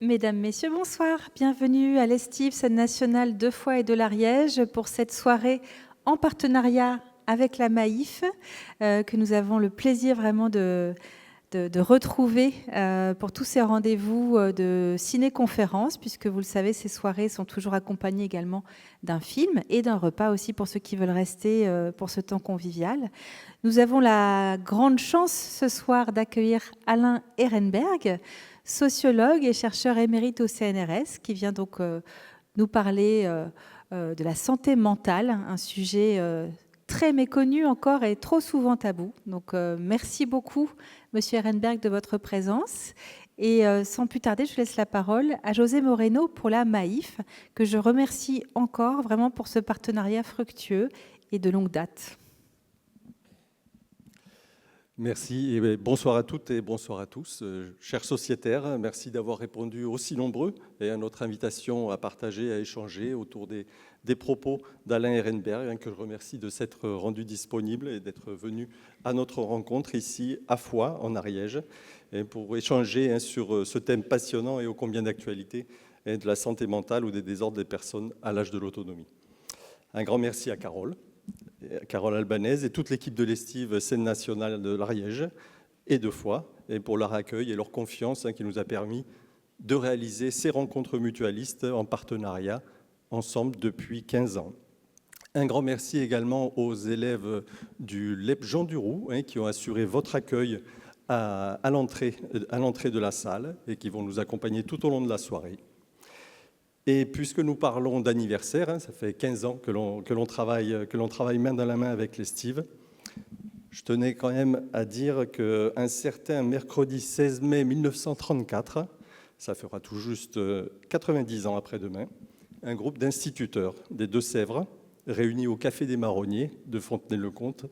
Mesdames, Messieurs, bonsoir. Bienvenue à l'Estive Scène nationale de Foix et de l'Ariège pour cette soirée en partenariat avec la Maïf que nous avons le plaisir vraiment de retrouver pour tous ces rendez-vous de ciné-conférence, puisque vous le savez, ces soirées sont toujours accompagnées également d'un film et d'un repas aussi pour ceux qui veulent rester pour ce temps convivial. Nous avons la grande chance ce soir d'accueillir Alain Ehrenberg, sociologue et chercheur émérite au CNRS, qui vient donc nous parler de la santé mentale, un sujet très méconnu encore et trop souvent tabou. Donc merci beaucoup, Monsieur Ehrenberg, de votre présence. Et sans plus tarder, je laisse la parole à José Moreno pour la Maïf, que je remercie encore vraiment pour ce partenariat fructueux et de longue date. Merci et bonsoir à toutes et bonsoir à tous. Chers sociétaires, merci d'avoir répondu aussi nombreux et à notre invitation à partager, à échanger autour des propos d'Alain Ehrenberg, que je remercie de s'être rendu disponible et d'être venu à notre rencontre ici à Foix, en Ariège, pour échanger sur ce thème passionnant et ô combien d'actualité de la santé mentale ou des désordres des personnes à l'âge de l'autonomie. Un grand merci à Carole Albanese et toute l'équipe de l'Estive Scène nationale de l'Ariège et de Foix et pour leur accueil et leur confiance qui nous a permis de réaliser ces rencontres mutualistes en partenariat ensemble depuis 15 ans. Un grand merci également aux élèves du LEP Jean Duroux qui ont assuré votre accueil à l'entrée de la salle et qui vont nous accompagner tout au long de la soirée. Et puisque nous parlons d'anniversaire, ça fait 15 ans que l'on travaille main dans la main avec l'Estive, je tenais quand même à dire qu'un certain mercredi 16 mai 1934, ça fera tout juste 90 ans après-demain, un groupe d'instituteurs des Deux-Sèvres, réunis au Café des Marronniers de Fontenay-le-Comte,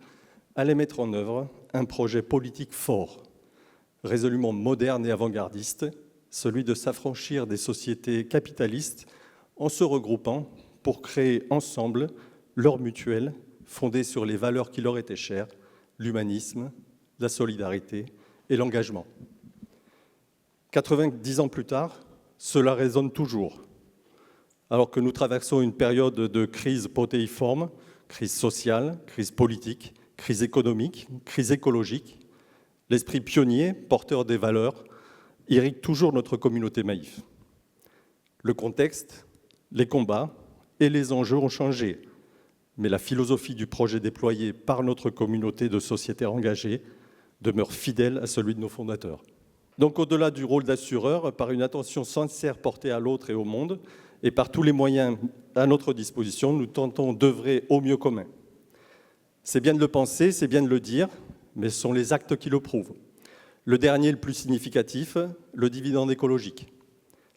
allait mettre en œuvre un projet politique fort, résolument moderne et avant-gardiste, celui de s'affranchir des sociétés capitalistes en se regroupant pour créer ensemble leur mutuelle fondée sur les valeurs qui leur étaient chères, l'humanisme, la solidarité et l'engagement. 90 ans plus tard, cela résonne toujours. Alors que nous traversons une période de crise protéiforme, crise sociale, crise politique, crise économique, crise écologique, l'esprit pionnier, porteur des valeurs, irrigue toujours notre communauté Maïf. Le contexte, les combats et les enjeux ont changé, mais la philosophie du projet déployé par notre communauté de sociétaires engagés demeure fidèle à celui de nos fondateurs. Donc au-delà du rôle d'assureur, par une attention sincère portée à l'autre et au monde, et par tous les moyens à notre disposition, nous tentons d'œuvrer au mieux commun. C'est bien de le penser, c'est bien de le dire, mais ce sont les actes qui le prouvent. Le dernier, le plus significatif, le dividende écologique.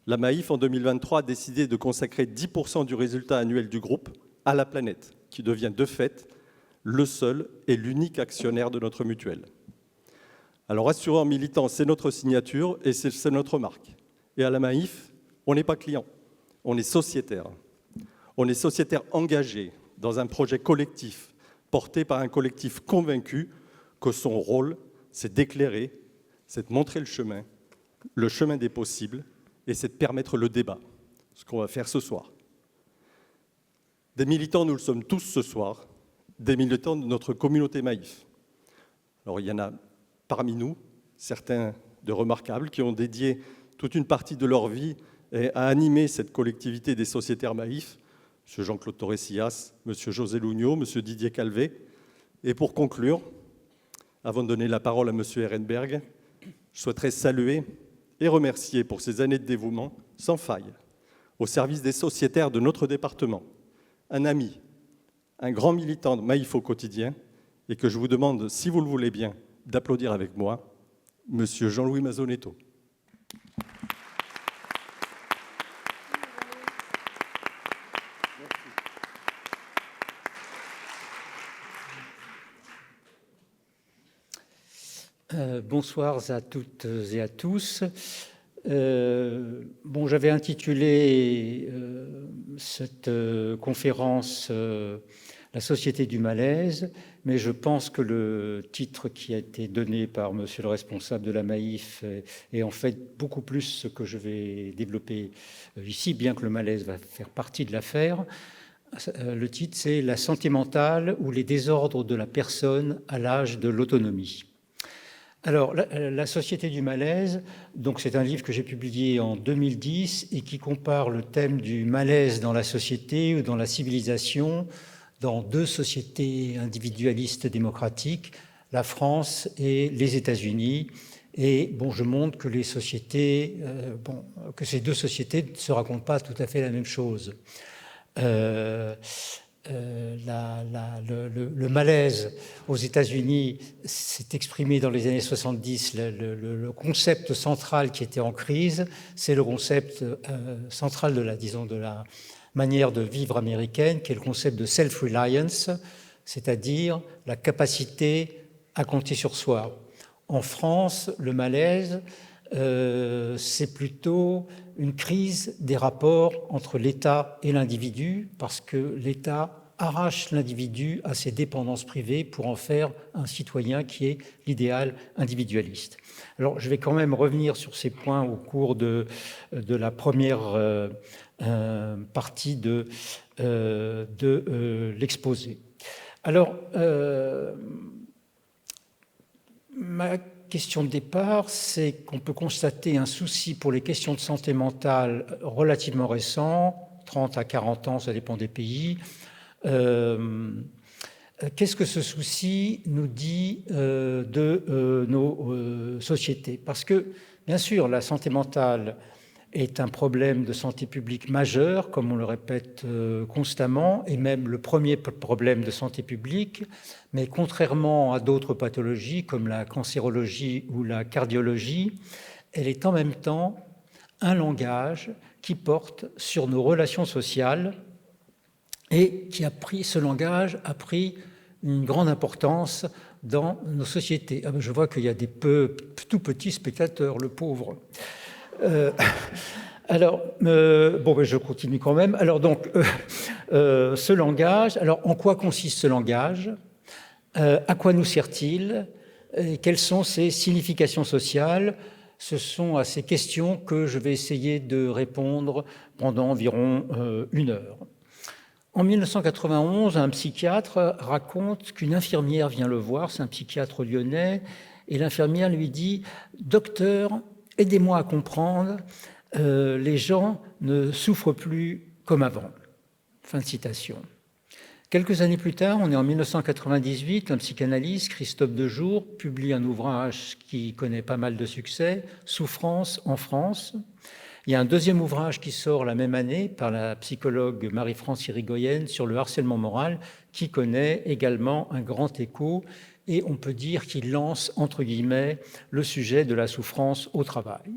La Maïf, en 2023, a décidé de consacrer 10% du résultat annuel du groupe à la planète, qui devient de fait le seul et l'unique actionnaire de notre mutuelle. Alors, assureur militant, c'est notre signature et c'est notre marque. Et à la Maïf, on n'est pas client, on est sociétaire. On est sociétaire engagé dans un projet collectif, porté par un collectif convaincu que son rôle, c'est d'éclairer, c'est de montrer le chemin des possibles, et c'est de permettre le débat, ce qu'on va faire ce soir. Des militants, nous le sommes tous ce soir, des militants de notre communauté Maïf. Alors il y en a parmi nous, certains de remarquables, qui ont dédié toute une partie de leur vie à animer cette collectivité des sociétaires Maïf, M. Jean-Claude Torresillas, M. José Lugnot, M. Didier Calvé. Et pour conclure, avant de donner la parole à M. Ehrenberg, je souhaiterais saluer et remercier pour ces années de dévouement sans faille au service des sociétaires de notre département, un ami, un grand militant de Maïf au quotidien, et que je vous demande, si vous le voulez bien, d'applaudir avec moi, M. Jean-Louis Mazzonetto. Bonsoir à toutes et à tous. J'avais intitulé cette conférence la société du malaise, mais je pense que le titre qui a été donné par monsieur le responsable de la Maïf est en fait beaucoup plus ce que je vais développer ici, bien que le malaise va faire partie de l'affaire. Le titre, c'est « La santé mentale ou les désordres de la personne à l'âge de l'autonomie ». Alors, la société du malaise, donc c'est un livre que j'ai publié en 2010 et qui compare le thème du malaise dans la société ou dans la civilisation dans deux sociétés individualistes démocratiques, la France et les États-Unis. Et bon, je montre que les sociétés, que ces deux sociétés ne se racontent pas tout à fait la même chose. Le malaise aux États-Unis s'est exprimé dans les années 70. Le concept central qui était en crise, c'est le concept central de la manière de vivre américaine, qui est le concept de self-reliance, c'est-à-dire la capacité à compter sur soi. En France, le malaise, c'est plutôt une crise des rapports entre l'État et l'individu, parce que l'État arrache l'individu à ses dépendances privées pour en faire un citoyen qui est l'idéal individualiste. Alors, je vais quand même revenir sur ces points au cours de la première partie de l'exposé. Alors, ma question de départ, c'est qu'on peut constater un souci pour les questions de santé mentale relativement récent, 30 à 40 ans, ça dépend des pays. Qu'est-ce que ce souci nous dit de nos sociétés? Parce que, bien sûr, la santé mentale est un problème de santé publique majeur, comme on le répète constamment, et même le premier problème de santé publique, mais contrairement à d'autres pathologies comme la cancérologie ou la cardiologie, elle est en même temps un langage qui porte sur nos relations sociales et ce langage a pris une grande importance dans nos sociétés. Ah ben je vois qu'il y a des tout petits spectateurs, le pauvre. Je continue quand même. Alors donc, ce langage, alors en quoi consiste ce langage? À quoi nous sert-il? Quelles sont ses significations sociales? Ce sont à ces questions que je vais essayer de répondre pendant environ 1 heure. En 1991, un psychiatre raconte qu'une infirmière vient le voir, c'est un psychiatre lyonnais, et l'infirmière lui dit « Docteur, aidez-moi à comprendre, les gens ne souffrent plus comme avant. » Fin de citation. Quelques années plus tard, on est en 1998, un psychanalyste, Christophe Dejour, publie un ouvrage qui connaît pas mal de succès, « Souffrance en France ». Il y a un deuxième ouvrage qui sort la même année par la psychologue Marie-France Irigoyen sur le harcèlement moral, qui connaît également un grand écho, et on peut dire qu'il lance, entre guillemets, le sujet de la souffrance au travail.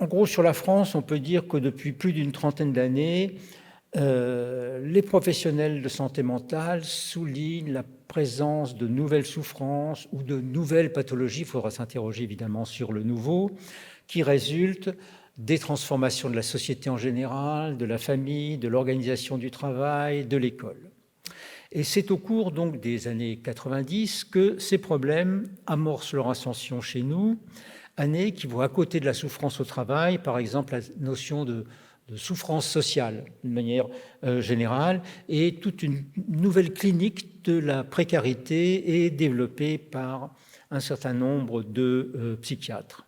En gros, sur la France, on peut dire que depuis plus d'une trentaine d'années, les professionnels de santé mentale soulignent la présence de nouvelles souffrances ou de nouvelles pathologies, il faudra s'interroger évidemment sur le nouveau, qui résultent des transformations de la société en général, de la famille, de l'organisation du travail, de l'école. Et c'est au cours donc des années 90 que ces problèmes amorcent leur ascension chez nous, années qui vont à côté de la souffrance au travail, par exemple la notion de souffrance sociale, d'une manière générale, et toute une nouvelle clinique de la précarité est développée par un certain nombre de psychiatres.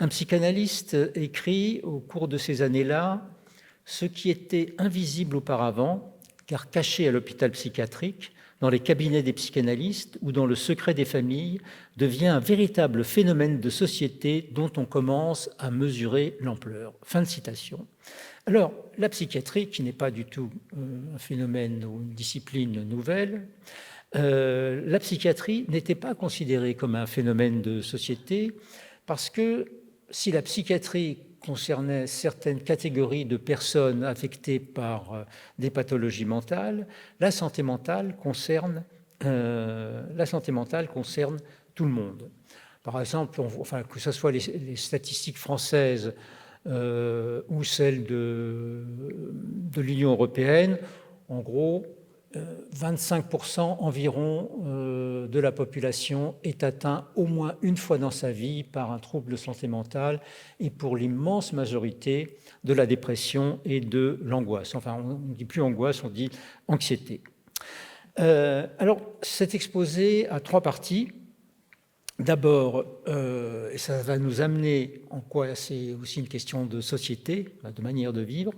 Un psychanalyste écrit au cours de ces années-là « Ce qui était invisible auparavant, car caché à l'hôpital psychiatrique, dans les cabinets des psychanalystes ou dans le secret des familles, devient un véritable phénomène de société dont on commence à mesurer l'ampleur. » Fin de citation. Alors, la psychiatrie, qui n'est pas du tout un phénomène ou une discipline nouvelle, la psychiatrie n'était pas considérée comme un phénomène de société parce que si la psychiatrie concernait certaines catégories de personnes affectées par des pathologies mentales, la santé mentale concerne tout le monde. Par exemple, que ce soit les statistiques françaises ou celles de l'Union européenne, en gros, 25% environ de la population est atteint au moins une fois dans sa vie par un trouble de santé mentale et pour l'immense majorité de la dépression et de l'angoisse. Enfin, on ne dit plus angoisse, on dit anxiété. Alors, cet exposé a 3 parties. D'abord, et ça va nous amener en quoi c'est aussi une question de société, de manière de vivre,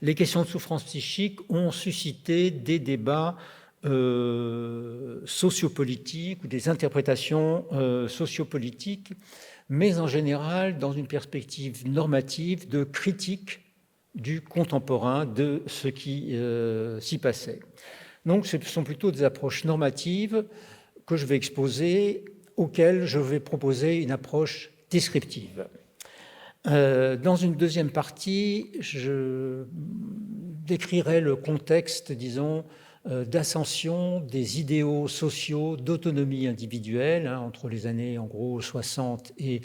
les questions de souffrance psychique ont suscité des débats sociopolitiques ou des interprétations sociopolitiques, mais en général dans une perspective normative de critique du contemporain, de ce qui s'y passait. Donc ce sont plutôt des approches normatives que je vais exposer, auxquelles je vais proposer une approche descriptive. Dans une deuxième partie, je décrirai le contexte, disons, d'ascension des idéaux sociaux d'autonomie individuelle, entre les années en gros 60 et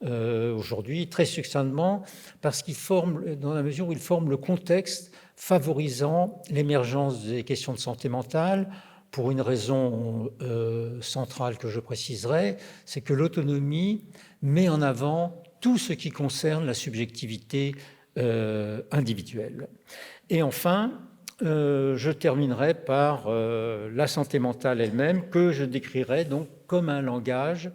aujourd'hui, très succinctement, parce qu'ils forment, dans la mesure où ils forment le contexte favorisant l'émergence des questions de santé mentale, pour une raison centrale que je préciserai, c'est que l'autonomie met en avant tout ce qui concerne la subjectivité individuelle. Et enfin, je terminerai par la santé mentale elle-même, que je décrirai donc comme un langage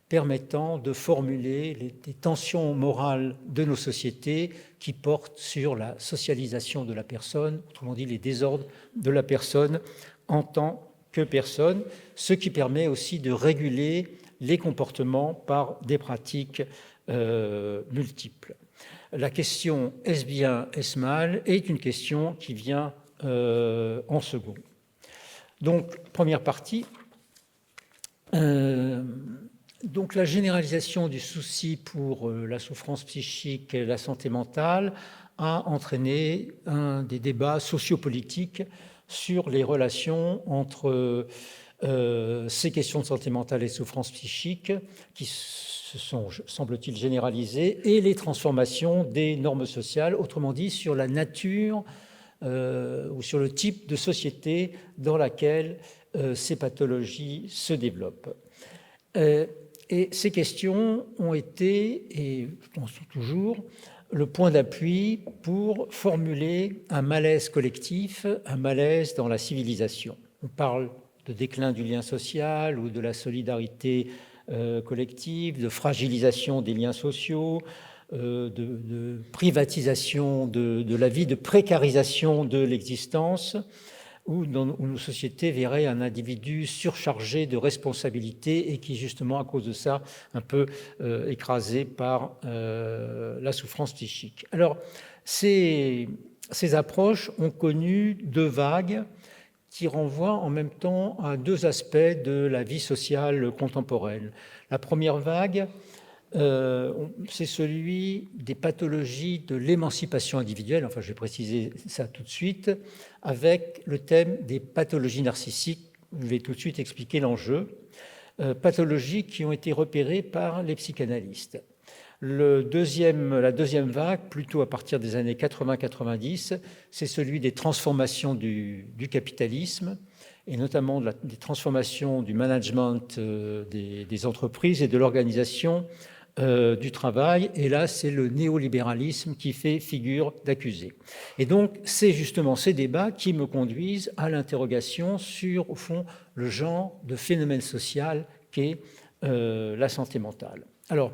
permettant de formuler les tensions morales de nos sociétés qui portent sur la socialisation de la personne, autrement dit les désordres de la personne en tant que personne, ce qui permet aussi de réguler les comportements par des pratiques multiples. La question « est-ce bien, est-ce mal ?» est une question qui vient en second. Donc, première partie. Donc, la généralisation du souci pour la souffrance psychique et la santé mentale a entraîné des débats sociopolitiques sur les relations entre ces questions de santé mentale et souffrance psychique qui se sont, semble-t-il, généralisées et les transformations des normes sociales, autrement dit sur la nature ou sur le type de société dans laquelle ces pathologies se développent. Et ces questions ont été, et en sont toujours, le point d'appui pour formuler un malaise collectif, un malaise dans la civilisation. On parle de déclin du lien social ou de la solidarité collective, de fragilisation des liens sociaux, de privatisation de la vie, de précarisation de l'existence, où nos sociétés verraient un individu surchargé de responsabilités et qui, justement, à cause de ça, un peu écrasé par la souffrance psychique. Alors, ces approches ont connu 2 vagues qui renvoient en même temps à 2 aspects de la vie sociale contemporaine. La première vague, c'est celui des pathologies de l'émancipation individuelle, enfin je vais préciser ça tout de suite, avec le thème des pathologies narcissiques. Je vais tout de suite expliquer l'enjeu. Pathologies qui ont été repérées par les psychanalystes. La deuxième vague, plutôt à partir des années 80-90, c'est celui des transformations du capitalisme, et notamment des transformations du management des entreprises et de l'organisation du travail. Et là, c'est le néolibéralisme qui fait figure d'accusé. Et donc, c'est justement ces débats qui me conduisent à l'interrogation sur, au fond, le genre de phénomène social qu'est la santé mentale. Alors,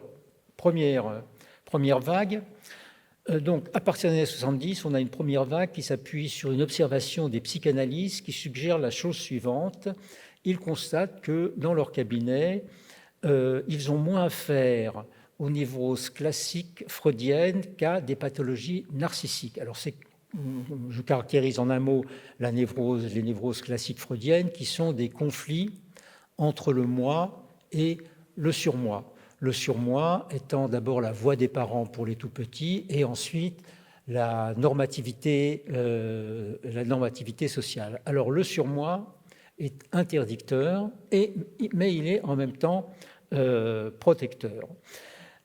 première vague. Donc, à partir des années 70, on a une première vague qui s'appuie sur une observation des psychanalystes qui suggère la chose suivante. Ils constatent que dans leur cabinet, ils ont moins affaire aux névroses classiques freudiennes qu'à des pathologies narcissiques. Alors, je caractérise en un mot les névroses classiques freudiennes qui sont des conflits entre le moi et le surmoi. Le surmoi étant d'abord la voix des parents pour les tout-petits et ensuite la normativité sociale. Alors le surmoi est interdicteur, mais il est en même temps protecteur.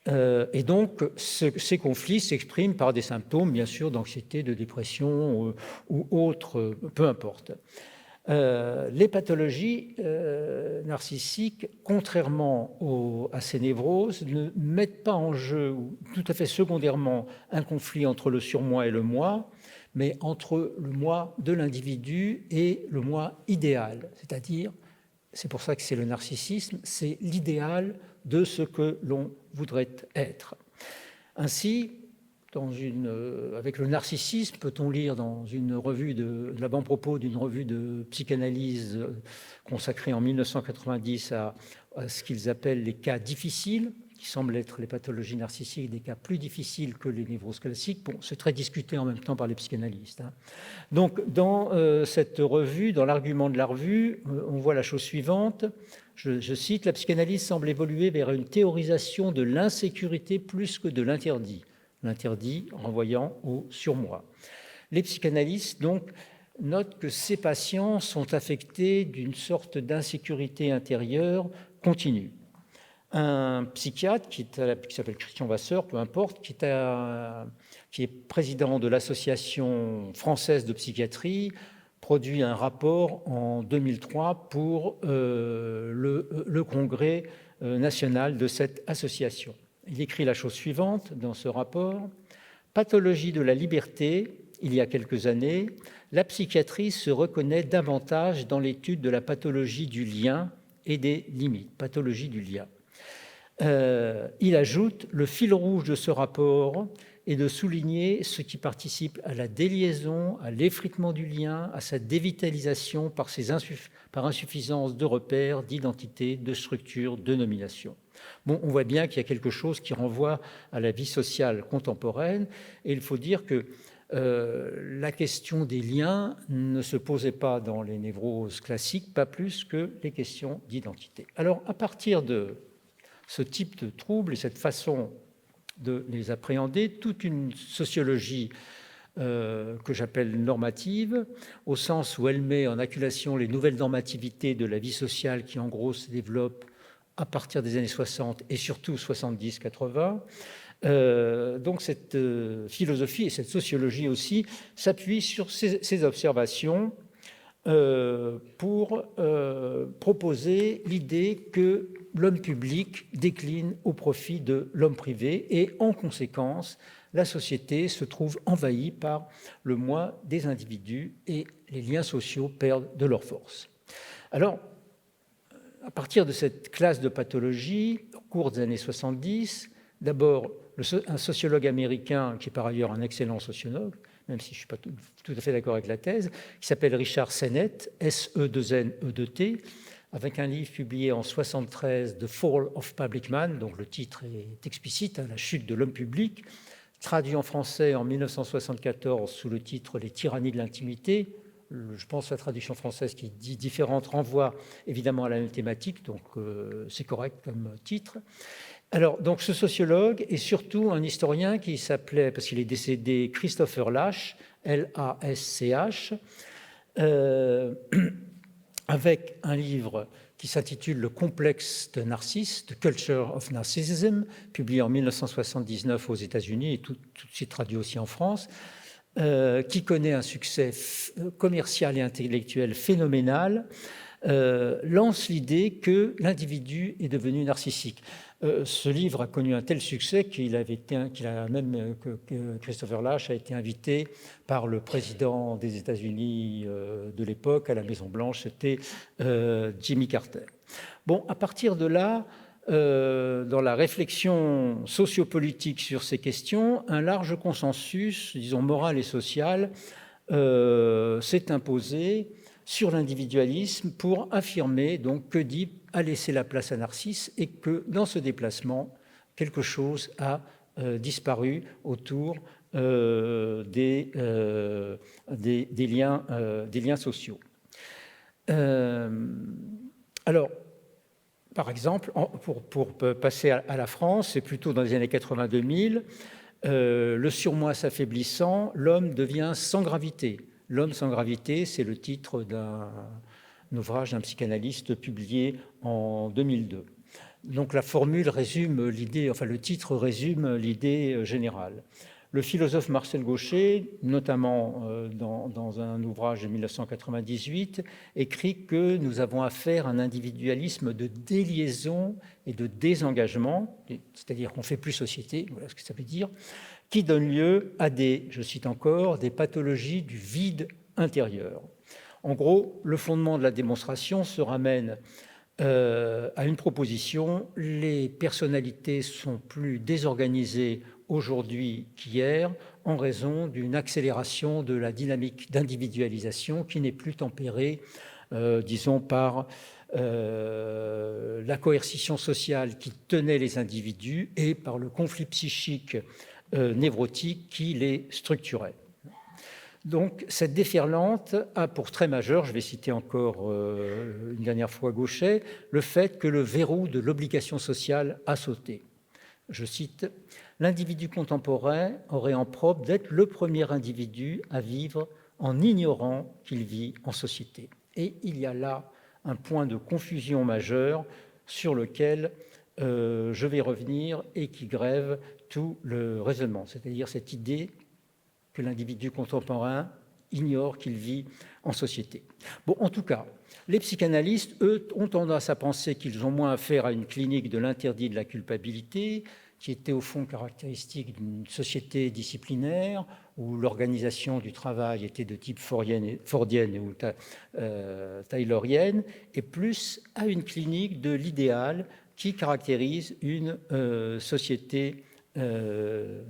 Et donc ces conflits s'expriment par des symptômes, bien sûr, d'anxiété, de dépression ou autres, peu importe. Les pathologies narcissiques, contrairement à ces névroses, ne mettent pas en jeu, ou tout à fait secondairement, un conflit entre le surmoi et le moi, mais entre le moi de l'individu et le moi idéal. C'est-à-dire, c'est pour ça que c'est le narcissisme, c'est l'idéal de ce que l'on voudrait être. Ainsi, avec le narcissisme, peut-on lire dans une revue de l'avant-propos d'une revue de psychanalyse consacrée en 1990 à ce qu'ils appellent les cas difficiles, qui semblent être les pathologies narcissiques, des cas plus difficiles que les névroses classiques. Bon, c'est très discuté en même temps par les psychanalystes. Donc, dans cette revue, dans l'argument de la revue, on voit la chose suivante. Je cite, « La psychanalyse semble évoluer vers une théorisation de l'insécurité plus que de l'interdit. » L'interdit renvoyant au surmoi. Les psychanalystes, donc, notent que ces patients sont affectés d'une sorte d'insécurité intérieure continue. Un psychiatre qui s'appelle Christian Vasseur, peu importe, qui est président de l'Association française de psychiatrie, produit un rapport en 2003 pour le congrès national de cette association. Il écrit la chose suivante dans ce rapport. « Pathologie de la liberté, il y a quelques années, la psychiatrie se reconnaît davantage dans l'étude de la pathologie du lien et des limites. » Pathologie du lien. Il ajoute « Le fil rouge de ce rapport est de souligner ce qui participe à la déliaison, à l'effritement du lien, à sa dévitalisation par insuffisance de repères, d'identité, de structure, de nomination. » Bon, on voit bien qu'il y a quelque chose qui renvoie à la vie sociale contemporaine, et il faut dire que la question des liens ne se posait pas dans les névroses classiques, pas plus que les questions d'identité. Alors, à partir de ce type de troubles et cette façon de les appréhender, toute une sociologie que j'appelle normative, au sens où elle met en acculation les nouvelles normativités de la vie sociale qui, en gros, se développent à partir des années 60 et surtout 70-80. Donc cette philosophie et cette sociologie aussi s'appuient sur ces observations pour proposer l'idée que l'homme public décline au profit de l'homme privé et en conséquence, la société se trouve envahie par le moi des individus et les liens sociaux perdent de leur force. Alors, à partir de cette classe de pathologie, au cours des années 70, d'abord un sociologue américain, qui est par ailleurs un excellent sociologue, même si je ne suis pas tout à fait d'accord avec la thèse, qui s'appelle Richard Sennett, S-E-2-N-E-2-T, avec un livre publié en 1973, The Fall of Public Man, donc le titre est explicite, La chute de l'homme public, traduit en français en 1974 sous le titre Les tyrannies de l'intimité. Je pense que la traduction française qui dit différente renvoie évidemment à la même thématique, donc c'est correct comme titre. Alors, donc, ce sociologue est surtout un historien qui s'appelait, parce qu'il est décédé, Christopher Lasch, L-A-S-C-H, avec un livre qui s'intitule « Le complexe de Narcisse », « The Culture of Narcissism », publié en 1979 aux États-Unis et tout de suite traduit aussi en France, qui connaît un succès commercial et intellectuel phénoménal, lance l'idée que l'individu est devenu narcissique. Ce livre a connu un tel succès que Christopher Lasch a été invité par le président des États-Unis de l'époque à la Maison-Blanche, c'était Jimmy Carter. Bon, à partir de là, dans la réflexion sociopolitique sur ces questions, un large consensus, disons moral et social, s'est imposé sur l'individualisme pour affirmer donc qu'Oedipe a laissé la place à Narcisse et que dans ce déplacement, quelque chose a disparu autour des liens sociaux. Alors, par exemple, pour passer à la France, c'est plutôt dans les années 80-2000, le surmoi s'affaiblissant, l'homme devient sans gravité. L'homme sans gravité, c'est le titre d'un ouvrage d'un psychanalyste publié en 2002. Donc la formule résume l'idée, enfin le titre résume l'idée générale. Le philosophe Marcel Gauchet, notamment dans un ouvrage de 1998, écrit que nous avons affaire à un individualisme de déliaison et de désengagement, c'est-à-dire qu'on ne fait plus société, voilà ce que ça veut dire, qui donne lieu à des, je cite encore, des pathologies du vide intérieur. En gros, le fondement de la démonstration se ramène à une proposition: les personnalités sont plus désorganisées aujourd'hui qu'hier en raison d'une accélération de la dynamique d'individualisation qui n'est plus tempérée, disons, par la coercition sociale qui tenait les individus et par le conflit psychique névrotique qui les structurait. Donc, cette déferlante a pour trait majeur, je vais citer encore une dernière fois Gauchet, le fait que le verrou de l'obligation sociale a sauté. Je cite: « L'individu contemporain aurait en propre d'être le premier individu à vivre en ignorant qu'il vit en société. » Et il y a là un point de confusion majeur sur lequel je vais revenir et qui grève tout le raisonnement, c'est-à-dire cette idée que l'individu contemporain ignore qu'il vit en société. Bon, en tout cas, les psychanalystes, eux, ont tendance à penser qu'ils ont moins affaire à une clinique de l'interdit de la culpabilité, qui était au fond caractéristique d'une société disciplinaire où l'organisation du travail était de type fordienne ou taylorienne, et plus à une clinique de l'idéal qui caractérise une société de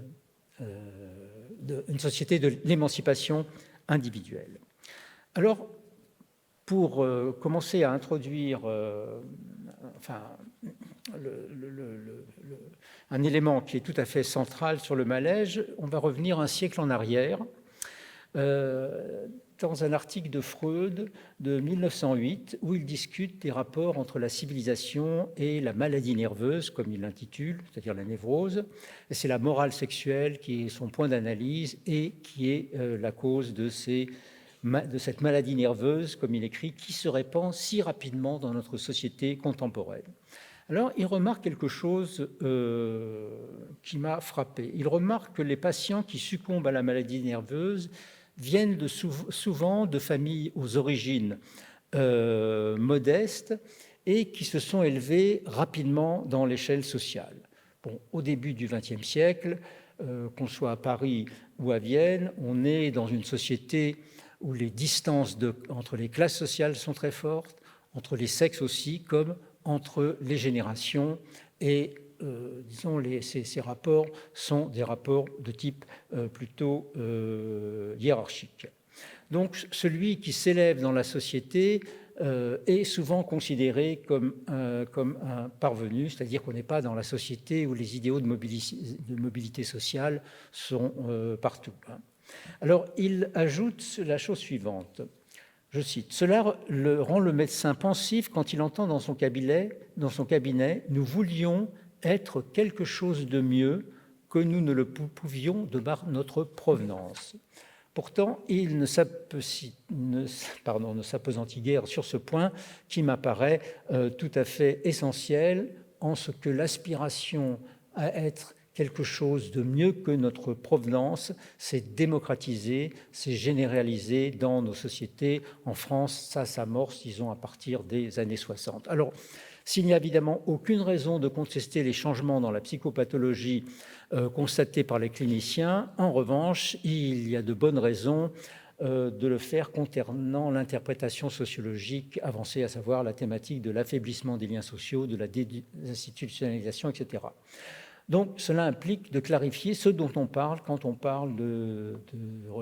l'émancipation individuelle. Alors, pour commencer à introduire un élément qui est tout à fait central sur le malaise, on va revenir un siècle en arrière, dans un article de Freud de 1908, où il discute des rapports entre la civilisation et la maladie nerveuse, comme il l'intitule, c'est-à-dire la névrose. Et c'est la morale sexuelle qui est son point d'analyse et qui est la cause de cette maladie nerveuse, comme il écrit, qui se répand si rapidement dans notre société contemporaine. Alors, il remarque quelque chose qui m'a frappé. Il remarque que les patients qui succombent à la maladie nerveuse viennent souvent de familles aux origines modestes et qui se sont élevées rapidement dans l'échelle sociale. Bon, au début du XXe siècle, qu'on soit à Paris ou à Vienne, on est dans une société où les distances entre les classes sociales sont très fortes, entre les sexes aussi, comme entre les générations, et disons, ces rapports sont des rapports de type plutôt hiérarchique. Donc, celui qui s'élève dans la société est souvent considéré comme un parvenu, c'est-à-dire qu'on n'est pas dans la société où les idéaux de mobilité sociale sont partout. Alors, il ajoute la chose suivante. Je cite: « Cela rend le médecin pensif quand il entend dans son cabinet, nous voulions être quelque chose de mieux que nous ne le pouvions de par notre provenance. » Pourtant, il ne s'appesantit guère sur ce point qui m'apparaît tout à fait essentiel, en ce que l'aspiration à être quelque chose de mieux que notre provenance s'est démocratisé, s'est généralisé dans nos sociétés. En France, ça s'amorce, disons, à partir des années 60. Alors, s'il n'y a évidemment aucune raison de contester les changements dans la psychopathologie constatés par les cliniciens, en revanche, il y a de bonnes raisons de le faire concernant l'interprétation sociologique avancée, à savoir la thématique de l'affaiblissement des liens sociaux, de la désinstitutionnalisation, etc. Donc, cela implique de clarifier ce dont on parle quand on parle de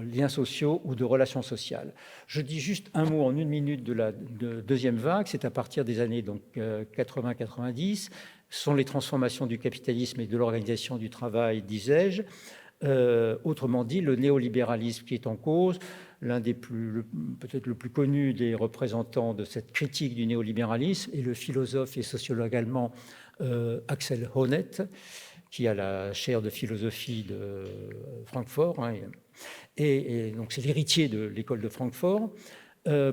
liens sociaux ou de relations sociales. Je dis juste un mot en une minute de la deuxième vague. C'est à partir des années 80-90. Ce sont les transformations du capitalisme et de l'organisation du travail, disais-je. Autrement dit, le néolibéralisme qui est en cause. L'un des peut-être le plus connu des représentants de cette critique du néolibéralisme est le philosophe et sociologue allemand Axel Honneth, qui a la chaire de philosophie de Francfort, et donc c'est l'héritier de l'école de Francfort.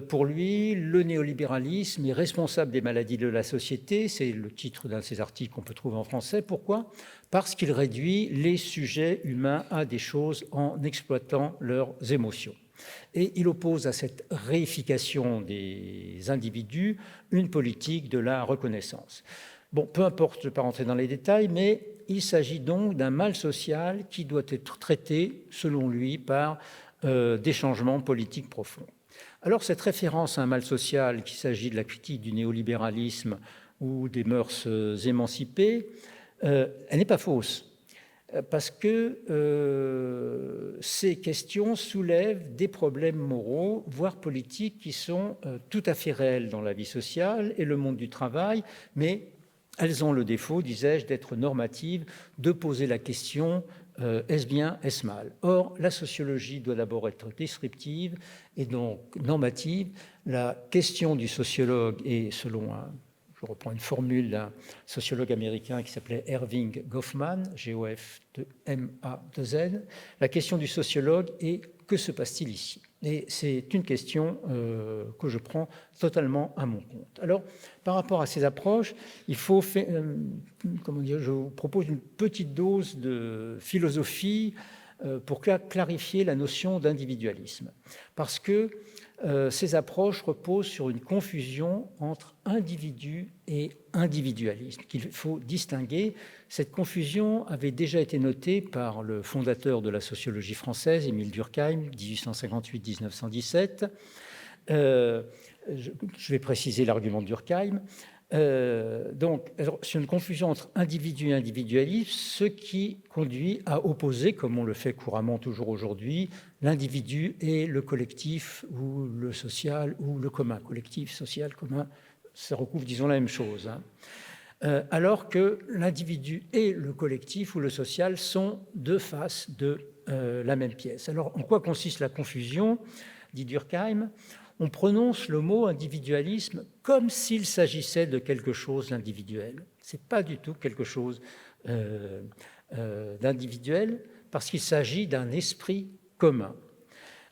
Pour lui, le néolibéralisme est responsable des maladies de la société. C'est le titre d'un de ses articles qu'on peut trouver en français. Pourquoi ? Parce qu'il réduit les sujets humains à des choses en exploitant leurs émotions. Et il oppose à cette réification des individus une politique de la reconnaissance. Bon, peu importe, je ne vais pas rentrer dans les détails, mais il s'agit donc d'un mal social qui doit être traité, selon lui, par des changements politiques profonds. Alors, cette référence à un mal social, qu'il s'agit de la critique du néolibéralisme ou des mœurs émancipées, elle n'est pas fausse, parce que ces questions soulèvent des problèmes moraux, voire politiques, qui sont tout à fait réels dans la vie sociale et le monde du travail, mais elles ont le défaut, disais-je, d'être normatives, de poser la question est-ce bien, est-ce mal? Or, la sociologie doit d'abord être descriptive et donc normative. La question du sociologue est, selon je reprends une formule d'un sociologue américain qui s'appelait Erving Goffman, G-O-F-M-A-2-N, la question du sociologue est que se passe-t-il ici? Et c'est une question que je prends totalement à mon compte. Alors, par rapport à ces approches, il faut faire, je vous propose une petite dose de philosophie pour clarifier la notion d'individualisme. Parce que ces approches reposent sur une confusion entre individu et individualisme qu'il faut distinguer. Cette confusion avait déjà été notée par le fondateur de la sociologie française, Émile Durkheim, 1858-1917. Je vais préciser l'argument de Durkheim. C'est une confusion entre individu et individualisme, ce qui conduit à opposer, comme on le fait couramment toujours aujourd'hui, l'individu et le collectif ou le social ou le commun. Collectif, social, commun, ça recouvre, disons, la même chose. Alors que l'individu et le collectif ou le social sont deux faces de la même pièce. Alors, en quoi consiste la confusion, dit Durkheim ? On prononce le mot individualisme comme s'il s'agissait de quelque chose d'individuel. Ce n'est pas du tout quelque chose d'individuel, parce qu'il s'agit d'un esprit commun.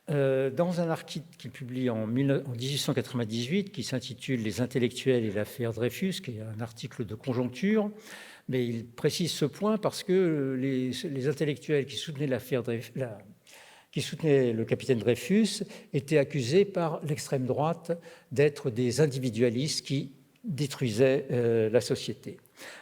Dans un article qu'il publie en 1898, qui s'intitule « Les intellectuels et l'affaire Dreyfus », qui est un article de conjoncture, mais il précise ce point parce que les intellectuels qui soutenaient l'affaire Dreyfus, qui soutenaient le capitaine Dreyfus, étaient accusés par l'extrême droite d'être des individualistes qui détruisaient la société.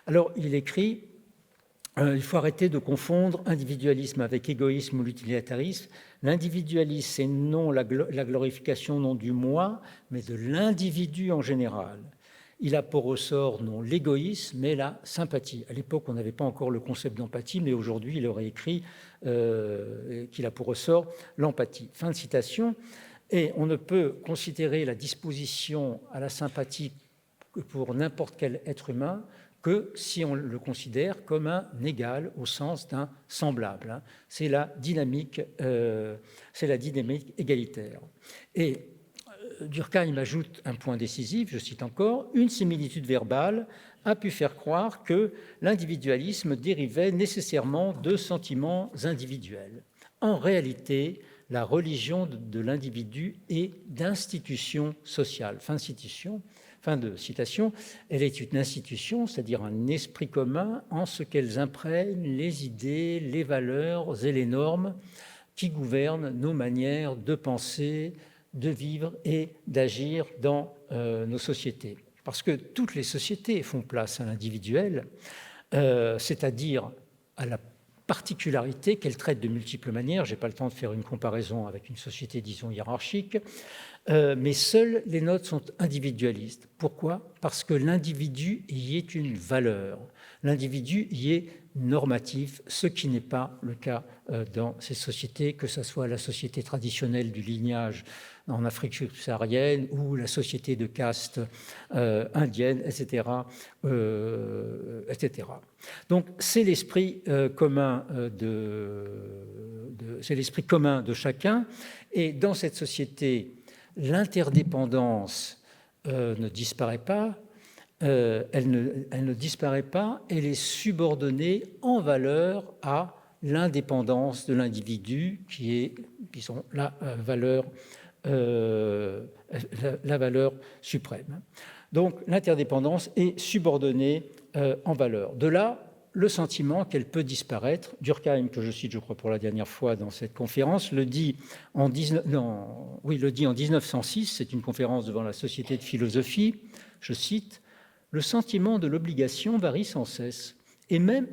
Alors, il écrit « Il faut arrêter de confondre individualisme avec égoïsme ou l'utilitarisme. L'individualisme, c'est non la glorification non du moi, mais de l'individu en général. Il a pour ressort non l'égoïsme, mais la sympathie. » À l'époque, on n'avait pas encore le concept d'empathie, mais aujourd'hui, il aurait écrit qu'il a pour ressort l'empathie. Fin de citation. Et on ne peut considérer la disposition à la sympathie pour n'importe quel être humain que si on le considère comme un égal au sens d'un semblable. C'est la dynamique égalitaire. Et Durkheim ajoute un point décisif, je cite encore, « Une similitude verbale a pu faire croire que l'individualisme dérivait nécessairement de sentiments individuels. En réalité, la religion de l'individu est d'institution sociale. » Fin de citation. Elle est une institution, c'est-à-dire un esprit commun en ce qu'elles imprègnent les idées, les valeurs et les normes qui gouvernent nos manières de penser, de vivre et d'agir dans nos sociétés. Parce que toutes les sociétés font place à l'individuel, c'est-à-dire à la particularité qu'elles traitent de multiples manières. Je n'ai pas le temps de faire une comparaison avec une société, disons, hiérarchique, mais seules les nôtres sont individualistes. Pourquoi ? Parce que l'individu y est une valeur. L'individu y est normatif, ce qui n'est pas le cas dans ces sociétés, que ce soit la société traditionnelle du lignage en Afrique subsaharienne ou la société de caste indienne, etc., etc. Donc, c'est l'esprit commun c'est l'esprit commun de chacun. Et dans cette société, l'interdépendance ne disparaît pas. Elle ne disparaît pas. Elle est subordonnée en valeur à l'indépendance de l'individu, qui est, disons, la valeur la valeur suprême. Donc l'interdépendance est subordonnée en valeur. De là, le sentiment qu'elle peut disparaître. Durkheim, que je cite, je crois, pour la dernière fois dans cette conférence, le dit en 1906, c'est une conférence devant la Société de philosophie, je cite, « Le sentiment de l'obligation varie sans cesse, et même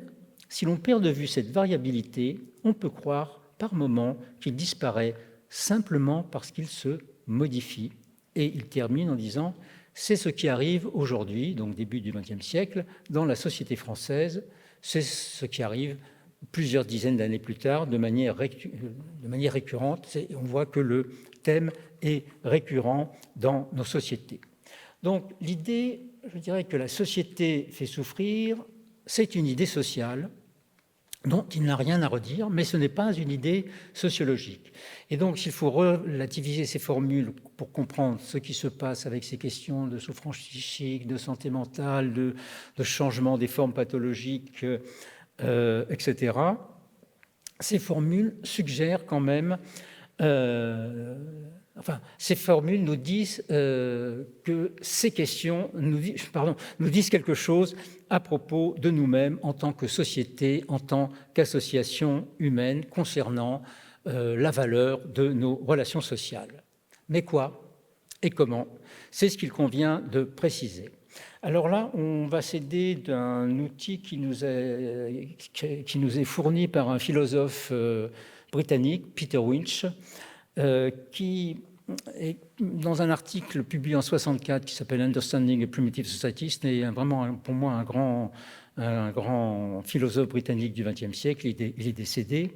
si l'on perd de vue cette variabilité, on peut croire par moments qu'il disparaît simplement parce qu'il se modifie. » Et il termine en disant « C'est ce qui arrive aujourd'hui, donc début du XXe siècle, dans la société française. C'est ce qui arrive plusieurs dizaines d'années plus tard de manière récurrente. On voit que le thème est récurrent dans nos sociétés. » Donc l'idée, je dirais que la société fait souffrir, c'est une idée sociale dont il n'a rien à redire, mais ce n'est pas une idée sociologique. Et donc, s'il faut relativiser ces formules pour comprendre ce qui se passe avec ces questions de souffrance psychique, de santé mentale, de changement des formes pathologiques, etc., ces formules suggèrent quand même... ces formules nous disent que ces questions nous disent quelque chose à propos de nous-mêmes en tant que société, en tant qu'association humaine concernant la valeur de nos relations sociales. Mais quoi et comment? C'est ce qu'il convient de préciser. Alors là, on va s'aider d'un outil qui nous est fourni par un philosophe britannique, Peter Winch, qui est dans un article publié en 1964 qui s'appelle « Understanding a Primitive Society ». C'est vraiment, pour moi, un grand philosophe britannique du XXe siècle. Il est décédé.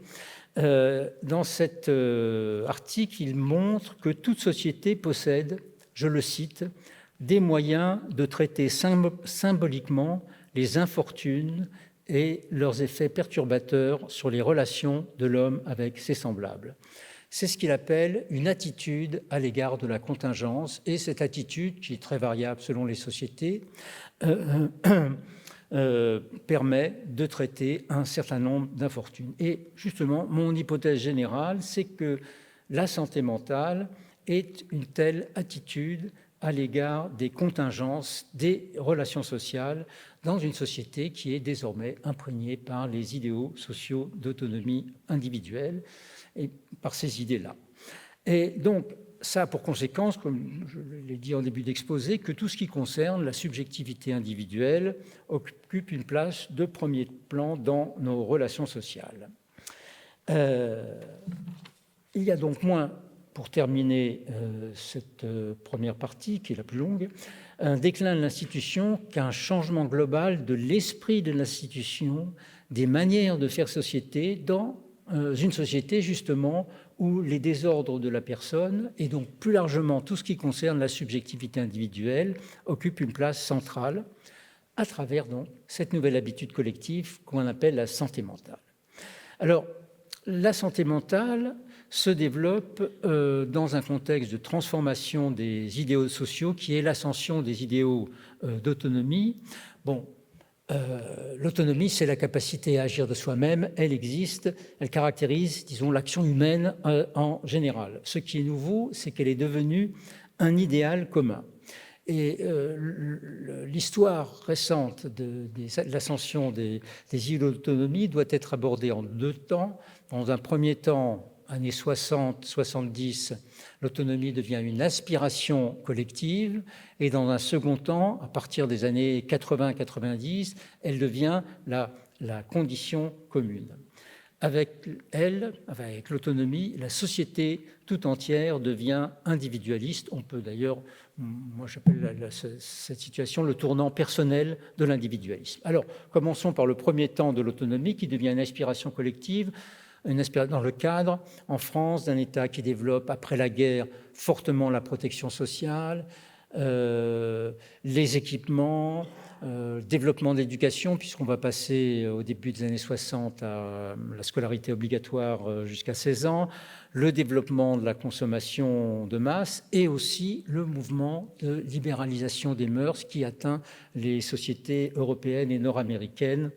Dans cet article, il montre que toute société possède, je le cite, « des moyens de traiter symboliquement les infortunes et leurs effets perturbateurs sur les relations de l'homme avec ses semblables ». C'est ce qu'il appelle une attitude à l'égard de la contingence. Et cette attitude, qui est très variable selon les sociétés, permet de traiter un certain nombre d'infortunes. Et justement, mon hypothèse générale, c'est que la santé mentale est une telle attitude à l'égard des contingences, des relations sociales, dans une société qui est désormais imprégnée par les idéaux sociaux d'autonomie individuelle et par ces idées-là. Et donc, ça a pour conséquence, comme je l'ai dit en début d'exposé, que tout ce qui concerne la subjectivité individuelle occupe une place de premier plan dans nos relations sociales. Il y a donc moins, pour terminer cette première partie, qui est la plus longue, un déclin de l'institution qu'un changement global de l'esprit de l'institution, des manières de faire société dans une société justement où les désordres de la personne et donc plus largement tout ce qui concerne la subjectivité individuelle occupent une place centrale à travers donc cette nouvelle habitude collective qu'on appelle la santé mentale. Alors, la santé mentale se développe dans un contexte de transformation des idéaux sociaux qui est l'ascension des idéaux d'autonomie. Bon, l'autonomie, c'est la capacité à agir de soi-même, elle existe, elle caractérise, disons, l'action humaine en général. Ce qui est nouveau, c'est qu'elle est devenue un idéal commun. Et l'histoire récente de l'ascension des idéaux d'autonomie doit être abordée en deux temps. Dans un premier temps, années 60-70, l'autonomie devient une aspiration collective et dans un second temps, à partir des années 80-90, elle devient la condition commune. Avec elle, avec l'autonomie, la société tout entière devient individualiste. On peut d'ailleurs, moi j'appelle cette situation le tournant personnel de l'individualisme. Alors, commençons par le premier temps de l'autonomie qui devient une aspiration collective, dans le cadre, en France, d'un État qui développe, après la guerre, fortement la protection sociale, les équipements, développement de l'éducation, puisqu'on va passer au début des années 60 à la scolarité obligatoire jusqu'à 16 ans, le développement de la consommation de masse et aussi le mouvement de libéralisation des mœurs qui atteint les sociétés européennes et nord-américaines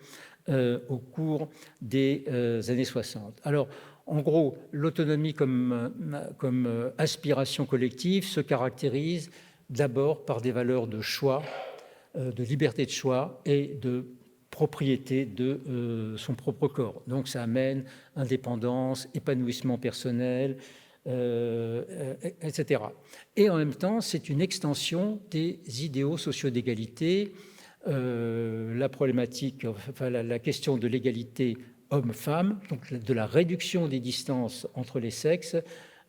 au cours des années 60. Alors, En gros, l'autonomie comme aspiration collective se caractérise d'abord par des valeurs de choix, de liberté de choix et de propriété de son propre corps. Donc ça amène indépendance, épanouissement personnel, etc. Et en même temps, c'est une extension des idéaux sociaux d'égalité. La problématique, enfin la question de l'égalité homme-femme, donc de la réduction des distances entre les sexes,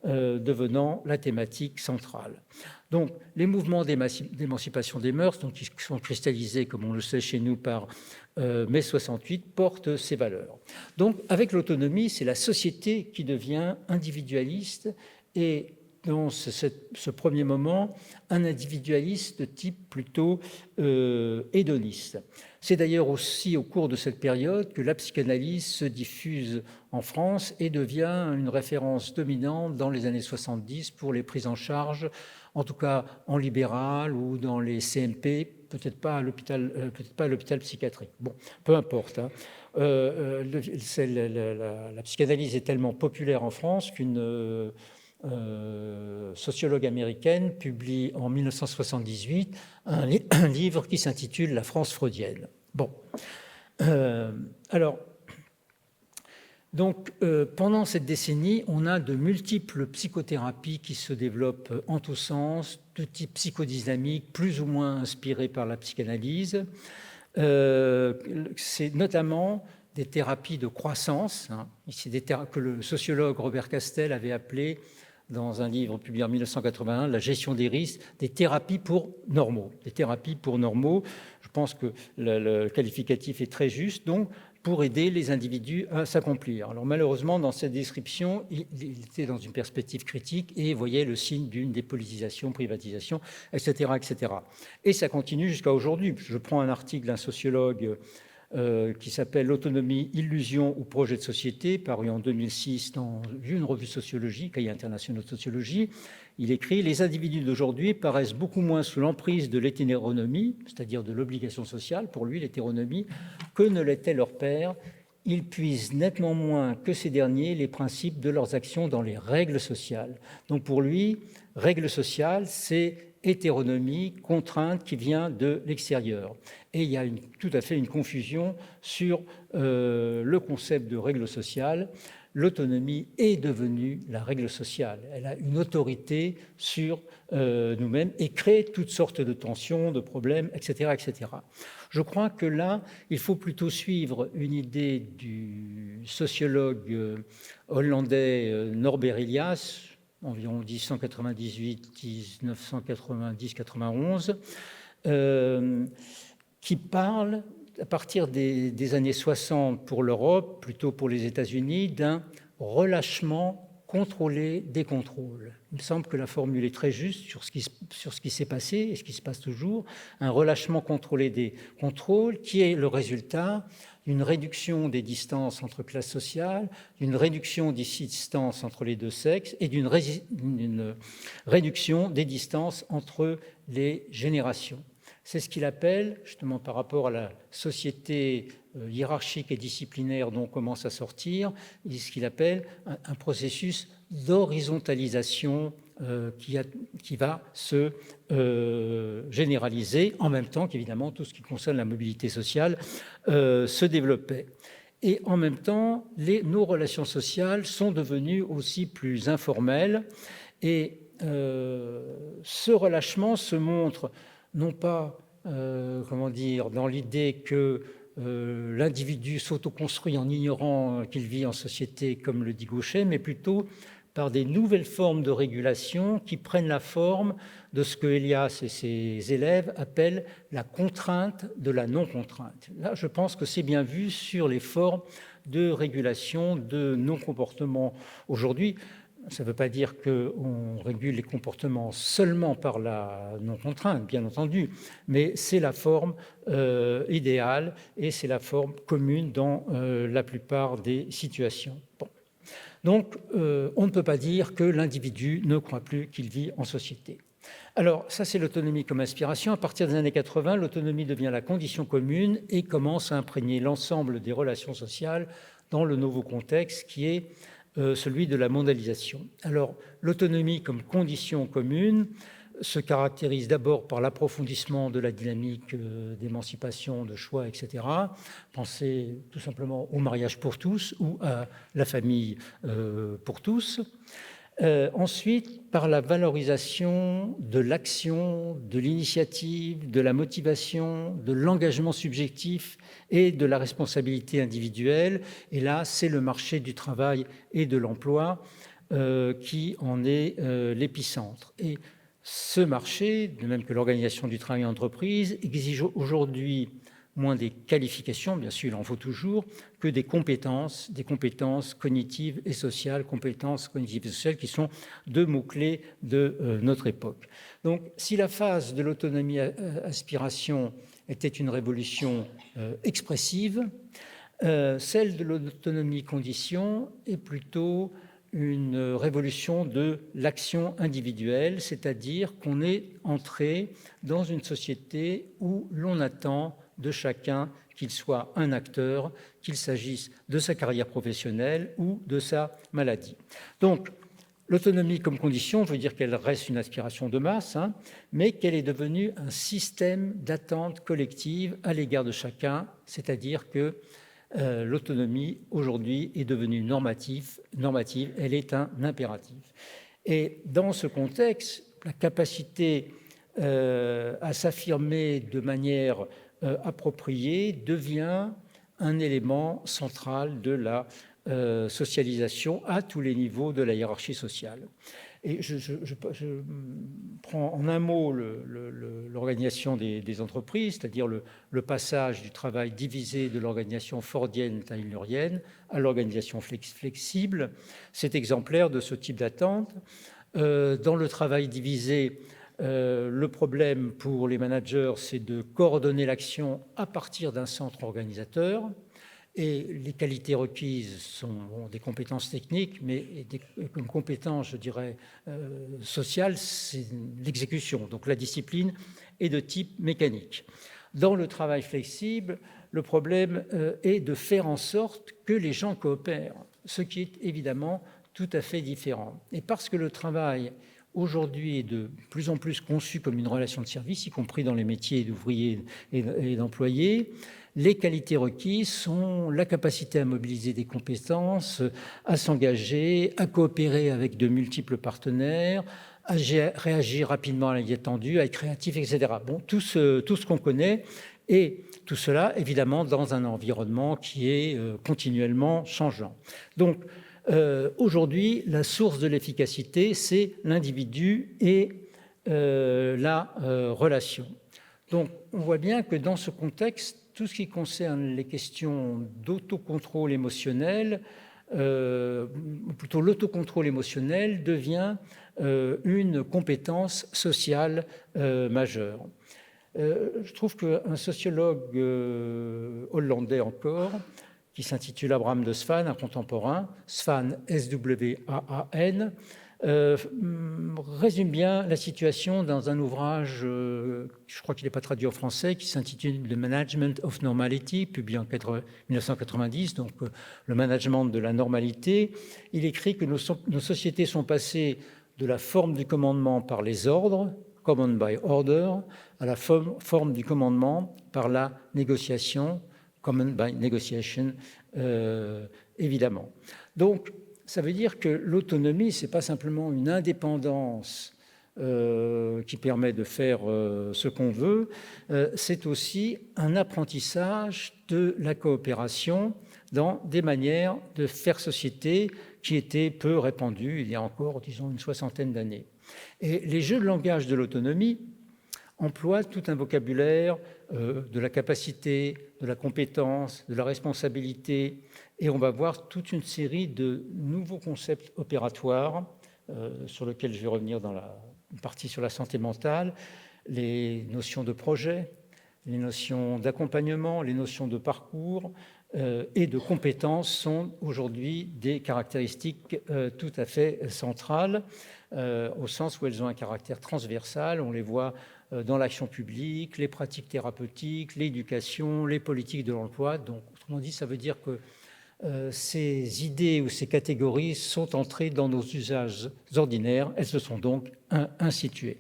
devenant la thématique centrale. Donc, les mouvements d'émancipation des mœurs, donc, qui sont cristallisés, comme on le sait chez nous, par mai 68, portent ces valeurs. Donc, avec l'autonomie, c'est la société qui devient individualiste et, dans ce premier moment, un individualiste de type plutôt hédoniste. C'est d'ailleurs aussi au cours de cette période que la psychanalyse se diffuse en France et devient une référence dominante dans les années 70 pour les prises en charge, en tout cas en libéral ou dans les CMP, peut-être pas à l'hôpital psychiatrique. Bon, peu importe. Hein. La psychanalyse est tellement populaire en France qu'une sociologue américaine publie en 1978 un livre qui s'intitule « La France freudienne ». Bon, alors, donc, pendant cette décennie, on a de multiples psychothérapies qui se développent en tous sens, de type psychodynamique, plus ou moins inspirées par la psychanalyse. C'est notamment des thérapies de croissance, hein. C'est que le sociologue Robert Castel avait appelé, dans un livre publié en 1981, La gestion des risques, des thérapies pour normaux. Des thérapies pour normaux, je pense que le qualificatif est très juste, donc pour aider les individus à s'accomplir. Alors malheureusement, dans cette description, il était dans une perspective critique et voyait le signe d'une dépolitisation, privatisation, etc., etc. Et ça continue jusqu'à aujourd'hui. Je prends un article d'un sociologue qui s'appelle « L'autonomie, illusion ou projet de société », paru en 2006 dans une revue sociologique, Cahiers internationaux de sociologie. Il écrit « Les individus d'aujourd'hui paraissent beaucoup moins sous l'emprise de l'hétéronomie, c'est-à-dire de l'obligation sociale, pour lui l'hétéronomie, que ne l'était leur père. Ils puisent nettement moins que ces derniers les principes de leurs actions dans les règles sociales. » Donc pour lui, règles sociales, c'est hétéronomie, contrainte qui vient de l'extérieur. Et il y a tout à fait une confusion sur le concept de règle sociale. L'autonomie est devenue la règle sociale. Elle a une autorité sur nous-mêmes et crée toutes sortes de tensions, de problèmes, etc., etc. Je crois que là, il faut plutôt suivre une idée du sociologue hollandais Norbert Elias, environ 1898, 1990, 91, qui parle, à partir des années 60 pour l'Europe, plutôt pour les États-Unis, d'un relâchement contrôlé des contrôles. Il me semble que la formule est très juste sur ce qui s'est passé et ce qui se passe toujours. Un relâchement contrôlé des contrôles qui est le résultat d'une réduction des distances entre classes sociales, d'une réduction des distances entre les deux sexes et d'une réduction des distances entre les générations. C'est ce qu'il appelle, justement par rapport à la société hiérarchique et disciplinaire dont on commence à sortir, ce qu'il appelle un processus d'horizontalisation qui va se généraliser en même temps qu'évidemment tout ce qui concerne la mobilité sociale se développait. Et en même temps, nos relations sociales sont devenues aussi plus informelles et ce relâchement se montre non pas dans l'idée que l'individu s'autoconstruit en ignorant qu'il vit en société, comme le dit Gauchet, mais plutôt par des nouvelles formes de régulation qui prennent la forme de ce que Elias et ses élèves appellent la contrainte de la non-contrainte. Là, je pense que c'est bien vu sur les formes de régulation de non-comportement aujourd'hui. Ça ne veut pas dire qu'on régule les comportements seulement par la non-contrainte, bien entendu, mais c'est la forme idéale et c'est la forme commune dans la plupart des situations. Bon. Donc, on ne peut pas dire que l'individu ne croit plus qu'il vit en société. Alors, ça, c'est l'autonomie comme aspiration. À partir des années 80, l'autonomie devient la condition commune et commence à imprégner l'ensemble des relations sociales dans le nouveau contexte qui est celui de la mondialisation. Alors, l'autonomie comme condition commune se caractérise d'abord par l'approfondissement de la dynamique d'émancipation, de choix, etc. Pensez tout simplement au mariage pour tous ou à la famille pour tous. Ensuite, par la valorisation de l'action, de l'initiative, de la motivation, de l'engagement subjectif et de la responsabilité individuelle. Et là, c'est le marché du travail et de l'emploi qui en est l'épicentre. Et ce marché, de même que l'organisation du travail en entreprise, exige aujourd'hui moins des qualifications, bien sûr, il en faut toujours, que des compétences cognitives et sociales, compétences cognitives et sociales qui sont deux mots-clés de notre époque. Donc, si la phase de l'autonomie-aspiration était une révolution expressive, celle de l'autonomie-condition est plutôt une révolution de l'action individuelle, c'est-à-dire qu'on est entré dans une société où l'on attend de chacun qu'il soit un acteur, qu'il s'agisse de sa carrière professionnelle ou de sa maladie. Donc, l'autonomie comme condition veut dire qu'elle reste une aspiration de masse, mais qu'elle est devenue un système d'attente collective à l'égard de chacun, c'est-à-dire que l'autonomie, aujourd'hui, est devenue normative, elle est un impératif. Et dans ce contexte, la capacité à s'affirmer de manière appropriée devient un élément central de la socialisation à tous les niveaux de la hiérarchie sociale. Et je prends en un mot l'organisation des entreprises, c'est-à-dire le passage du travail divisé de l'organisation fordienne taylorienne à l'organisation flexible. C'est exemplaire de ce type d'attente. Dans le travail divisé, le problème pour les managers, c'est de coordonner l'action à partir d'un centre organisateur. Et les qualités requises sont des compétences techniques, mais comme compétences, je dirais, sociales, c'est l'exécution. Donc la discipline est de type mécanique. Dans le travail flexible, le problème est de faire en sorte que les gens coopèrent, ce qui est évidemment tout à fait différent. Et parce que le travail aujourd'hui est de plus en plus conçu comme une relation de service, y compris dans les métiers d'ouvriers et d'employés, les qualités requises sont la capacité à mobiliser des compétences, à s'engager, à coopérer avec de multiples partenaires, à réagir rapidement à l'inattendu, à être créatif, etc. Bon, tout ce qu'on connaît, et tout cela, évidemment, dans un environnement qui est continuellement changeant. Donc, aujourd'hui, la source de l'efficacité, c'est l'individu et la relation. Donc, on voit bien que dans ce contexte, tout ce qui concerne les questions d'autocontrôle émotionnel, plutôt l'autocontrôle émotionnel devient une compétence sociale majeure. Je trouve qu'un sociologue hollandais encore, qui s'intitule Abraham de Svan, un contemporain, Svan, S-W-A-A-N, résume bien la situation dans un ouvrage, je crois qu'il n'est pas traduit en français, qui s'intitule The Management of Normality, publié en 1990, donc le management de la normalité. Il écrit que nos sociétés sont passées de la forme du commandement par les ordres, command by order, à la forme du commandement par la négociation, command by negotiation, évidemment. Donc, ça veut dire que l'autonomie, ce n'est pas simplement une indépendance qui permet de faire ce qu'on veut, c'est aussi un apprentissage de la coopération dans des manières de faire société qui étaient peu répandues il y a encore, disons, une soixantaine d'années. Et les jeux de langage de l'autonomie emploient tout un vocabulaire de la capacité, de la compétence, de la responsabilité, et on va voir toute une série de nouveaux concepts opératoires sur lesquels je vais revenir dans la partie sur la santé mentale, les notions de projet, les notions d'accompagnement, les notions de parcours et de compétences sont aujourd'hui des caractéristiques tout à fait centrales, au sens où elles ont un caractère transversal. On les voit dans l'action publique, les pratiques thérapeutiques, l'éducation, les politiques de l'emploi. Donc, autrement dit, ça veut dire que ces idées ou ces catégories sont entrées dans nos usages ordinaires, elles se sont donc instituées.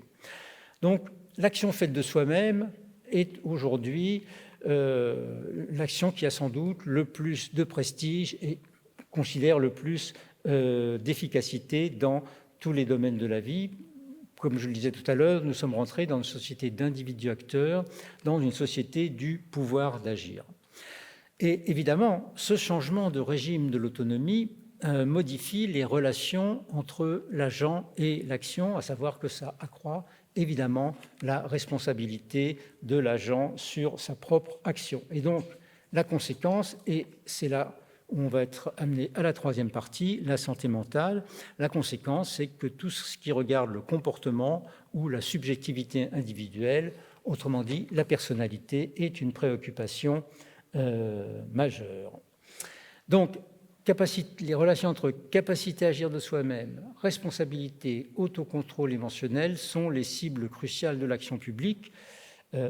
Donc, l'action faite de soi-même est aujourd'hui l'action qui a sans doute le plus de prestige et considère le plus d'efficacité dans tous les domaines de la vie. Comme je le disais tout à l'heure, nous sommes rentrés dans une société d'individus acteurs, dans une société du pouvoir d'agir. Et évidemment, ce changement de régime de l'autonomie modifie les relations entre l'agent et l'action, à savoir que ça accroît évidemment la responsabilité de l'agent sur sa propre action. Et donc, la conséquence, et c'est là où on va être amené à la troisième partie, la santé mentale, la conséquence, c'est que tout ce qui regarde le comportement ou la subjectivité individuelle, autrement dit, la personnalité, est une préoccupation majeure. Donc, les relations entre capacité à agir de soi-même, responsabilité, autocontrôle émotionnel sont les cibles cruciales de l'action publique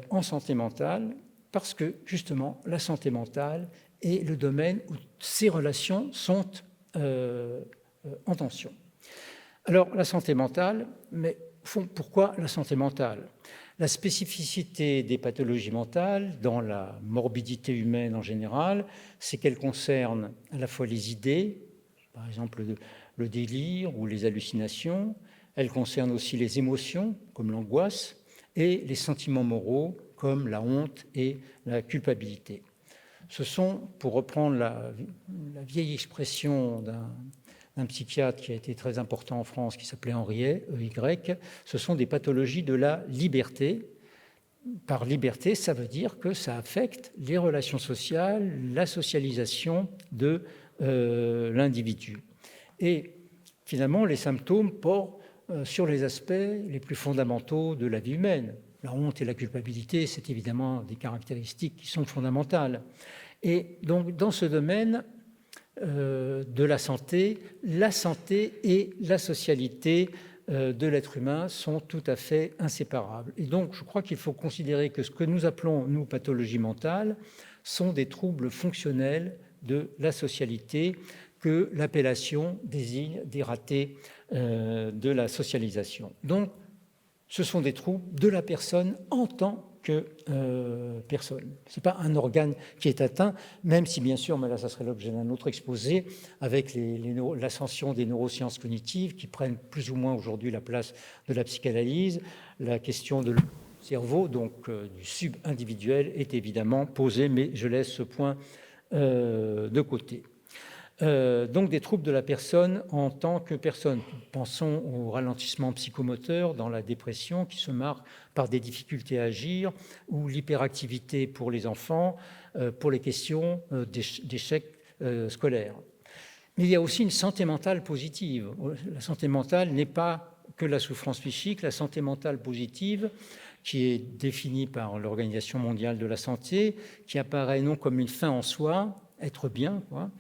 en santé mentale, parce que justement, la santé mentale est le domaine où ces relations sont en tension. Alors, la santé mentale, mais au fond, pourquoi la santé mentale ? La spécificité des pathologies mentales dans la morbidité humaine en général, c'est qu'elles concernent à la fois les idées, par exemple le délire ou les hallucinations, elles concernent aussi les émotions, comme l'angoisse, et les sentiments moraux, comme la honte et la culpabilité. Ce sont, pour reprendre la vieille expression d'un psychiatre qui a été très important en France, qui s'appelait Henri Y, ce sont des pathologies de la liberté. Par liberté, ça veut dire que ça affecte les relations sociales, la socialisation de l'individu. Et finalement, les symptômes portent sur les aspects les plus fondamentaux de la vie humaine. La honte et la culpabilité, c'est évidemment des caractéristiques qui sont fondamentales. Et donc, dans ce domaine de la santé et la socialité de l'être humain sont tout à fait inséparables. Et donc, je crois qu'il faut considérer que ce que nous appelons, nous, pathologies mentales, sont des troubles fonctionnels de la socialité que l'appellation désigne des ratés de la socialisation. Donc, ce sont des troubles de la personne en tant que personne. Ce n'est pas un organe qui est atteint, même si bien sûr, mais là ça serait l'objet d'un autre exposé, avec l'ascension des neurosciences cognitives qui prennent plus ou moins aujourd'hui la place de la psychanalyse, la question de cerveau, donc du sub-individuel, est évidemment posée, mais je laisse ce point de côté. Donc des troubles de la personne en tant que personne. Pensons au ralentissement psychomoteur dans la dépression qui se marque par des difficultés à agir, ou l'hyperactivité pour les enfants, pour les questions d'échec scolaire. Mais il y a aussi une santé mentale positive. La santé mentale n'est pas que la souffrance psychique. La santé mentale positive, qui est définie par l'Organisation mondiale de la santé, qui apparaît non comme une fin en soi, être bien, quoi,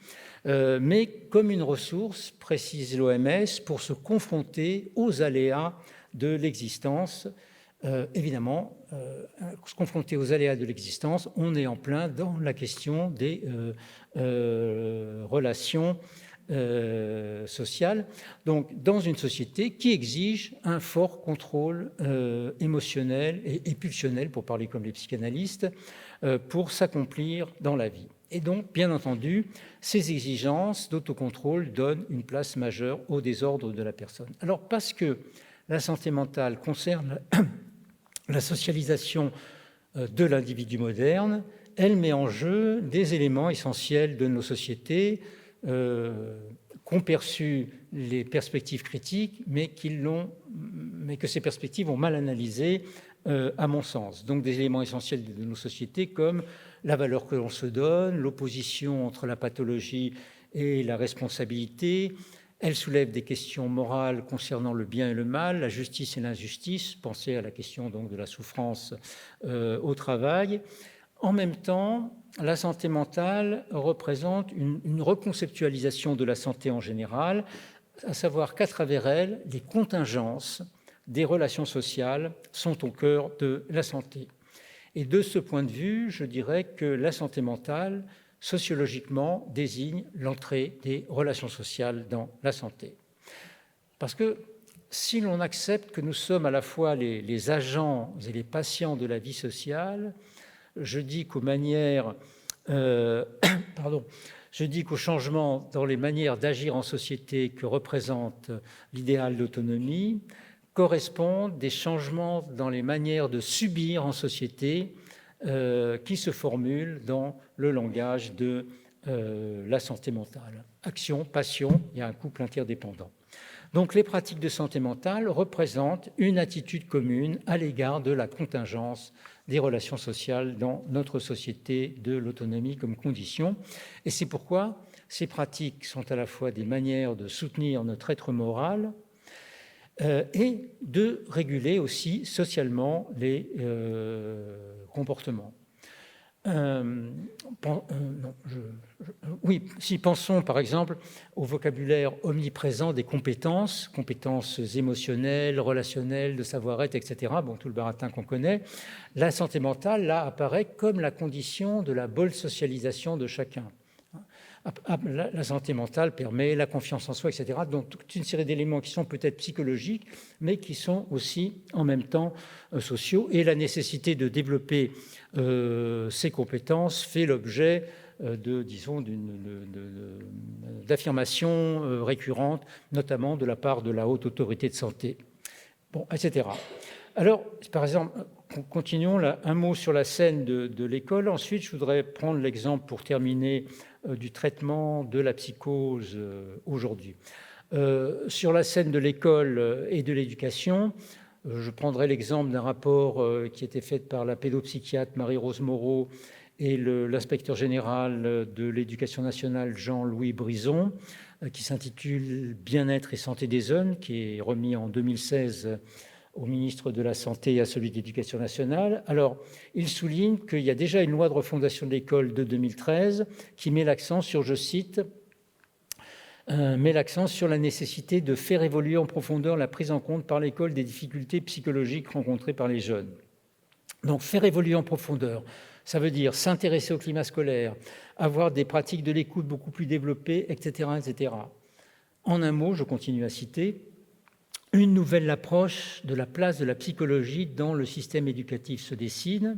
mais comme une ressource, précise l'OMS, pour se confronter aux aléas de l'existence. Évidemment, se confronter aux aléas de l'existence, on est en plein dans la question des relations sociales, donc dans une société qui exige un fort contrôle émotionnel et pulsionnel, pour parler comme les psychanalystes, pour s'accomplir dans la vie. Et donc, bien entendu, ces exigences d'autocontrôle donnent une place majeure au désordre de la personne. Alors, parce que la santé mentale concerne la socialisation de l'individu moderne, elle met en jeu des éléments essentiels de nos sociétés qu'ont perçu les perspectives critiques, mais que ces perspectives ont mal analysées, à mon sens. Donc, des éléments essentiels de nos sociétés comme la valeur que l'on se donne, l'opposition entre la pathologie et la responsabilité. Elle soulève des questions morales concernant le bien et le mal, la justice et l'injustice. Pensez à la question donc de la souffrance au travail. En même temps, la santé mentale représente une reconceptualisation de la santé en général, à savoir qu'à travers elle, les contingences des relations sociales sont au cœur de la santé. Et de ce point de vue, je dirais que la santé mentale sociologiquement, désigne l'entrée des relations sociales dans la santé. Parce que si l'on accepte que nous sommes à la fois les agents et les patients de la vie sociale, je dis qu'aux manières, je dis qu'aux changements dans les manières d'agir en société que représente l'idéal d'autonomie correspondent des changements dans les manières de subir en société qui se formulent dans le langage de la santé mentale. Action, passion, il y a un couple interdépendant. Donc les pratiques de santé mentale représentent une attitude commune à l'égard de la contingence des relations sociales dans notre société de l'autonomie comme condition. Et c'est pourquoi ces pratiques sont à la fois des manières de soutenir notre être moral et de réguler aussi socialement les comportements. Pensons par exemple au vocabulaire omniprésent des compétences émotionnelles, relationnelles, de savoir-être, etc. Bon, tout le baratin qu'on connaît. La santé mentale, là, apparaît comme la condition de la bonne socialisation de chacun. La santé mentale permet la confiance en soi, etc. Donc, toute une série d'éléments qui sont peut-être psychologiques, mais qui sont aussi en même temps sociaux. Et la nécessité de développer ces compétences fait l'objet d'affirmations récurrentes, notamment de la part de la haute autorité de santé, etc. Alors, par exemple, continuons là, un mot sur la scène de l'école. Ensuite, je voudrais prendre l'exemple, pour terminer, du traitement de la psychose aujourd'hui. Sur la scène de l'école et de l'éducation, je prendrai l'exemple d'un rapport qui était fait par la pédopsychiatre Marie-Rose Moreau et l'inspecteur général de l'Éducation nationale Jean-Louis Brison, qui s'intitule « Bien-être et santé des jeunes », qui est remis en 2016 au ministre de la Santé et à celui de l'Éducation nationale. Alors, il souligne qu'il y a déjà une loi de refondation de l'école de 2013 qui met l'accent sur, je cite, met l'accent sur la nécessité de faire évoluer en profondeur la prise en compte par l'école des difficultés psychologiques rencontrées par les jeunes. Donc, faire évoluer en profondeur, ça veut dire s'intéresser au climat scolaire, avoir des pratiques de l'écoute beaucoup plus développées, etc., etc. En un mot, je continue à citer, une nouvelle approche de la place de la psychologie dans le système éducatif se dessine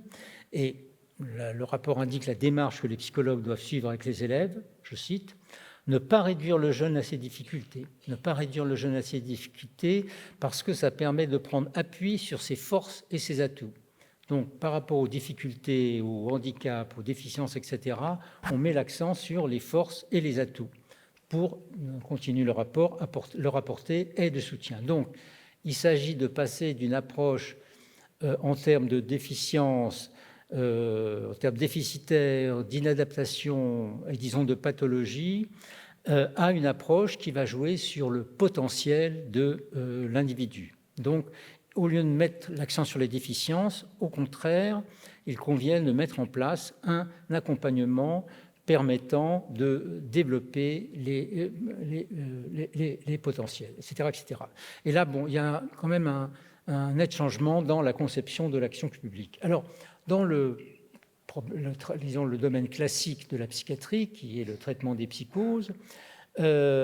et le rapport indique la démarche que les psychologues doivent suivre avec les élèves, je cite, « Ne pas réduire le jeune à ses difficultés. Ne pas réduire le jeune à ses difficultés parce que ça permet de prendre appui sur ses forces et ses atouts. » Donc, par rapport aux difficultés, aux handicaps, aux déficiences, etc., on met l'accent sur les forces et les atouts pour, continue le rapport, leur apporter aide et soutien. Donc, il s'agit de passer d'une approche en termes de déficience, en termes déficitaires, d'inadaptation et disons de pathologie, à une approche qui va jouer sur le potentiel de l'individu. Donc, au lieu de mettre l'accent sur les déficiences, au contraire, il convient de mettre en place un accompagnement permettant de développer les potentiels, etc., etc. Et là, bon, il y a quand même un net changement dans la conception de l'action publique. Alors, dans disons, le domaine classique de la psychiatrie, qui est le traitement des psychoses, les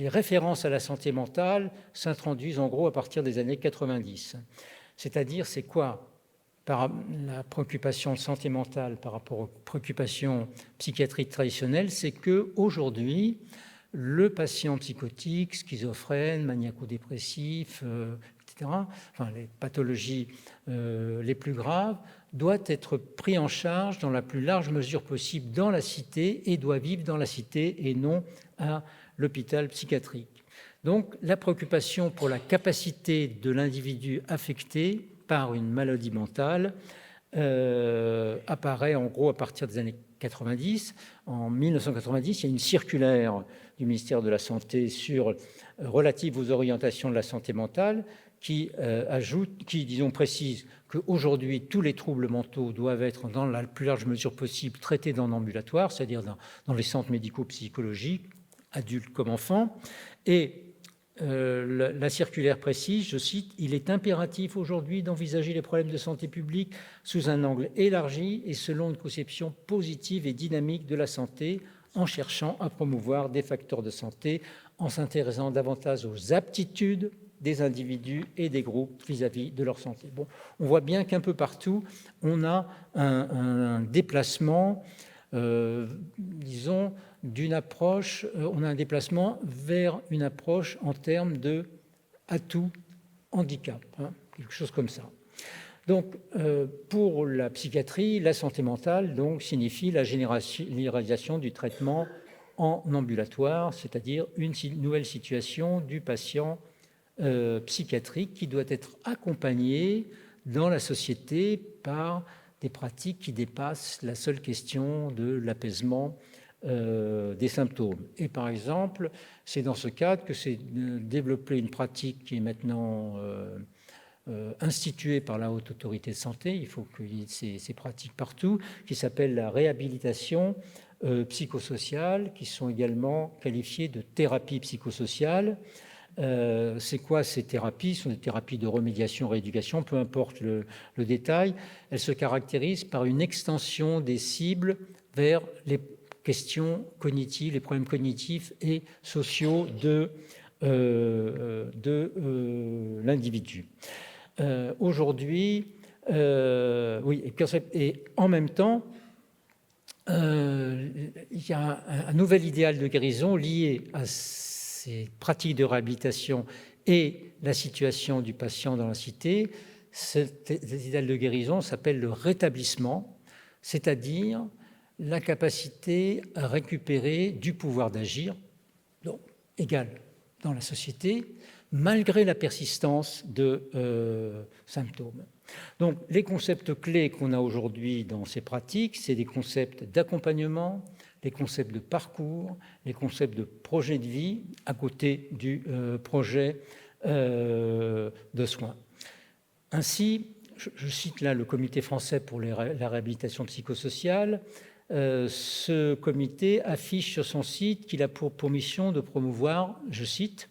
références à la santé mentale s'introduisent en gros à partir des années 90. C'est-à-dire, c'est quoi par la préoccupation de santé mentale par rapport aux préoccupations psychiatriques traditionnelles, c'est qu'aujourd'hui, le patient psychotique, schizophrène, maniaco-dépressif, etc., enfin, les pathologies les plus graves, doit être pris en charge dans la plus large mesure possible dans la cité et doit vivre dans la cité et non à l'hôpital psychiatrique. Donc, la préoccupation pour la capacité de l'individu affecté par une maladie mentale apparaît en gros à partir des années 90. En 1990, il y a une circulaire du ministère de la Santé relative aux orientations de la santé mentale qui précise qu'aujourd'hui, tous les troubles mentaux doivent être, dans la plus large mesure possible, traités dans l'ambulatoire, c'est-à-dire dans les centres médicaux psychologiques, adultes comme enfants. Et la circulaire précise, je cite, « Il est impératif aujourd'hui d'envisager les problèmes de santé publique sous un angle élargi et selon une conception positive et dynamique de la santé, en cherchant à promouvoir des facteurs de santé, en s'intéressant davantage aux aptitudes des individus et des groupes vis-à-vis de leur santé. » Bon, on voit bien qu'un peu partout, on a un déplacement, disons, d'une approche, on a un déplacement vers une approche en termes de atout handicap, quelque chose comme ça. Donc, pour la psychiatrie, la santé mentale donc, signifie la généralisation du traitement en ambulatoire, c'est-à-dire une nouvelle situation du patient psychiatrique qui doit être accompagné dans la société par des pratiques qui dépassent la seule question de l'apaisement des symptômes. Et par exemple, c'est dans ce cadre que s'est développée une pratique qui est maintenant instituée par la Haute Autorité de Santé, il faut qu'il y ait ces pratiques partout, qui s'appelle la réhabilitation psychosociale, qui sont également qualifiées de thérapie psychosociale. C'est quoi ces thérapies? Ce sont des thérapies de remédiation, rééducation, peu importe le détail. Elles se caractérisent par une extension des cibles vers les questions cognitives, les problèmes cognitifs et sociaux de l'individu. Aujourd'hui, oui, et en même temps, il y a un nouvel idéal de guérison lié à ces pratiques de réhabilitation et la situation du patient dans la cité. Cet idéal de guérison s'appelle le rétablissement, c'est-à-dire la capacité à récupérer du pouvoir d'agir, donc égal dans la société, malgré la persistance de symptômes. Donc, les concepts clés qu'on a aujourd'hui dans ces pratiques, c'est des concepts d'accompagnement, les concepts de parcours, les concepts de projet de vie à côté du projet de soins. Ainsi, je cite là le Comité français pour la réhabilitation psychosociale. Ce comité affiche sur son site qu'il a pour mission de promouvoir, je cite,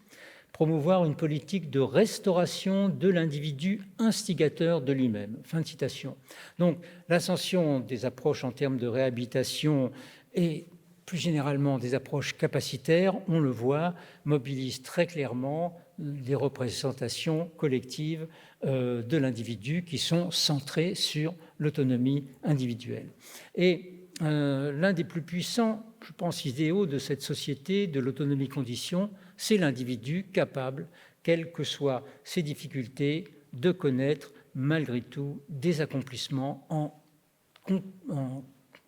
« promouvoir une politique de restauration de l'individu instigateur de lui-même ». Fin de citation. Donc, l'ascension des approches en termes de réhabilitation et plus généralement des approches capacitaires, on le voit, mobilise très clairement des représentations collectives de l'individu qui sont centrées sur l'autonomie individuelle. Et l'un des plus puissants, je pense, idéaux de cette société de l'autonomie-condition, c'est l'individu capable, quelles que soient ses difficultés, de connaître malgré tout des accomplissements en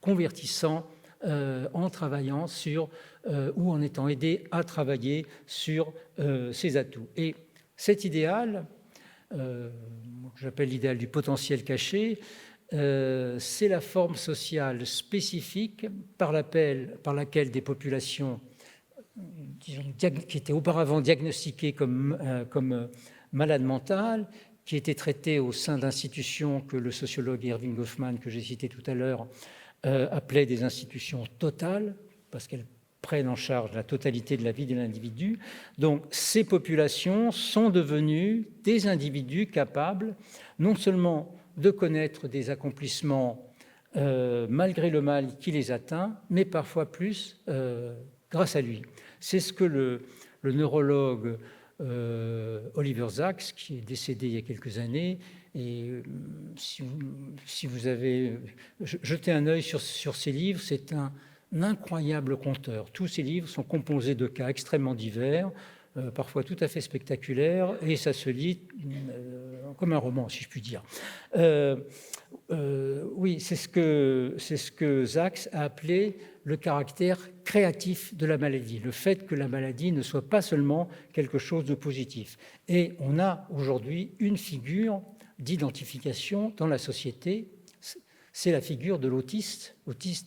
convertissant, en travaillant sur, ou en étant aidé à travailler sur ses atouts. Et cet idéal, j'appelle l'idéal du potentiel caché, c'est la forme sociale spécifique par laquelle des populations disons, qui étaient auparavant diagnostiquées comme malades mentales, qui étaient traitées au sein d'institutions que le sociologue Erving Goffman, que j'ai cité tout à l'heure, appelait des institutions totales, parce qu'elles prennent en charge la totalité de la vie de l'individu. Donc, ces populations sont devenues des individus capables non seulement de connaître des accomplissements malgré le mal qui les atteint, mais parfois plus grâce à lui. C'est ce que le neurologue Oliver Sacks, qui est décédé il y a quelques années, et si vous avez jeté un œil sur ses livres, c'est un incroyable conteur. Tous ces livres sont composés de cas extrêmement divers, parfois tout à fait spectaculaires, et ça se lit comme un roman, si je puis dire. Oui, c'est ce que Sacks a appelé le caractère créatif de la maladie, le fait que la maladie ne soit pas seulement quelque chose de positif. Et on a aujourd'hui une figure d'identification dans la société, c'est la figure de l'autiste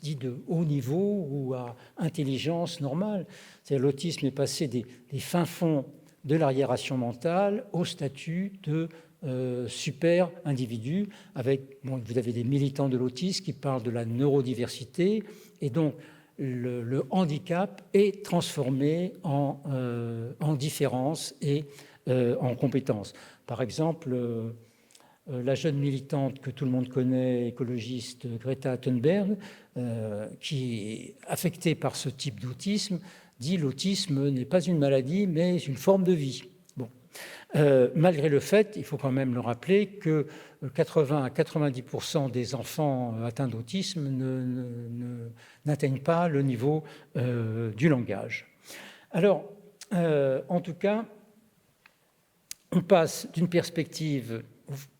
dit de haut niveau ou à intelligence normale. C'est-à-dire l'autisme est passé des fins fonds de l'arriération mentale au statut de super individu. Avec, vous avez des militants de l'autisme qui parlent de la neurodiversité, et donc le handicap est transformé en différence et en compétence. Par exemple, la jeune militante que tout le monde connaît, écologiste Greta Thunberg, qui est affectée par ce type d'autisme, dit l'autisme n'est pas une maladie, mais une forme de vie. Bon. Malgré le fait, il faut quand même le rappeler, que 80 à 90% des enfants atteints d'autisme n'atteignent pas le niveau du langage. Alors, en tout cas, on passe d'une perspective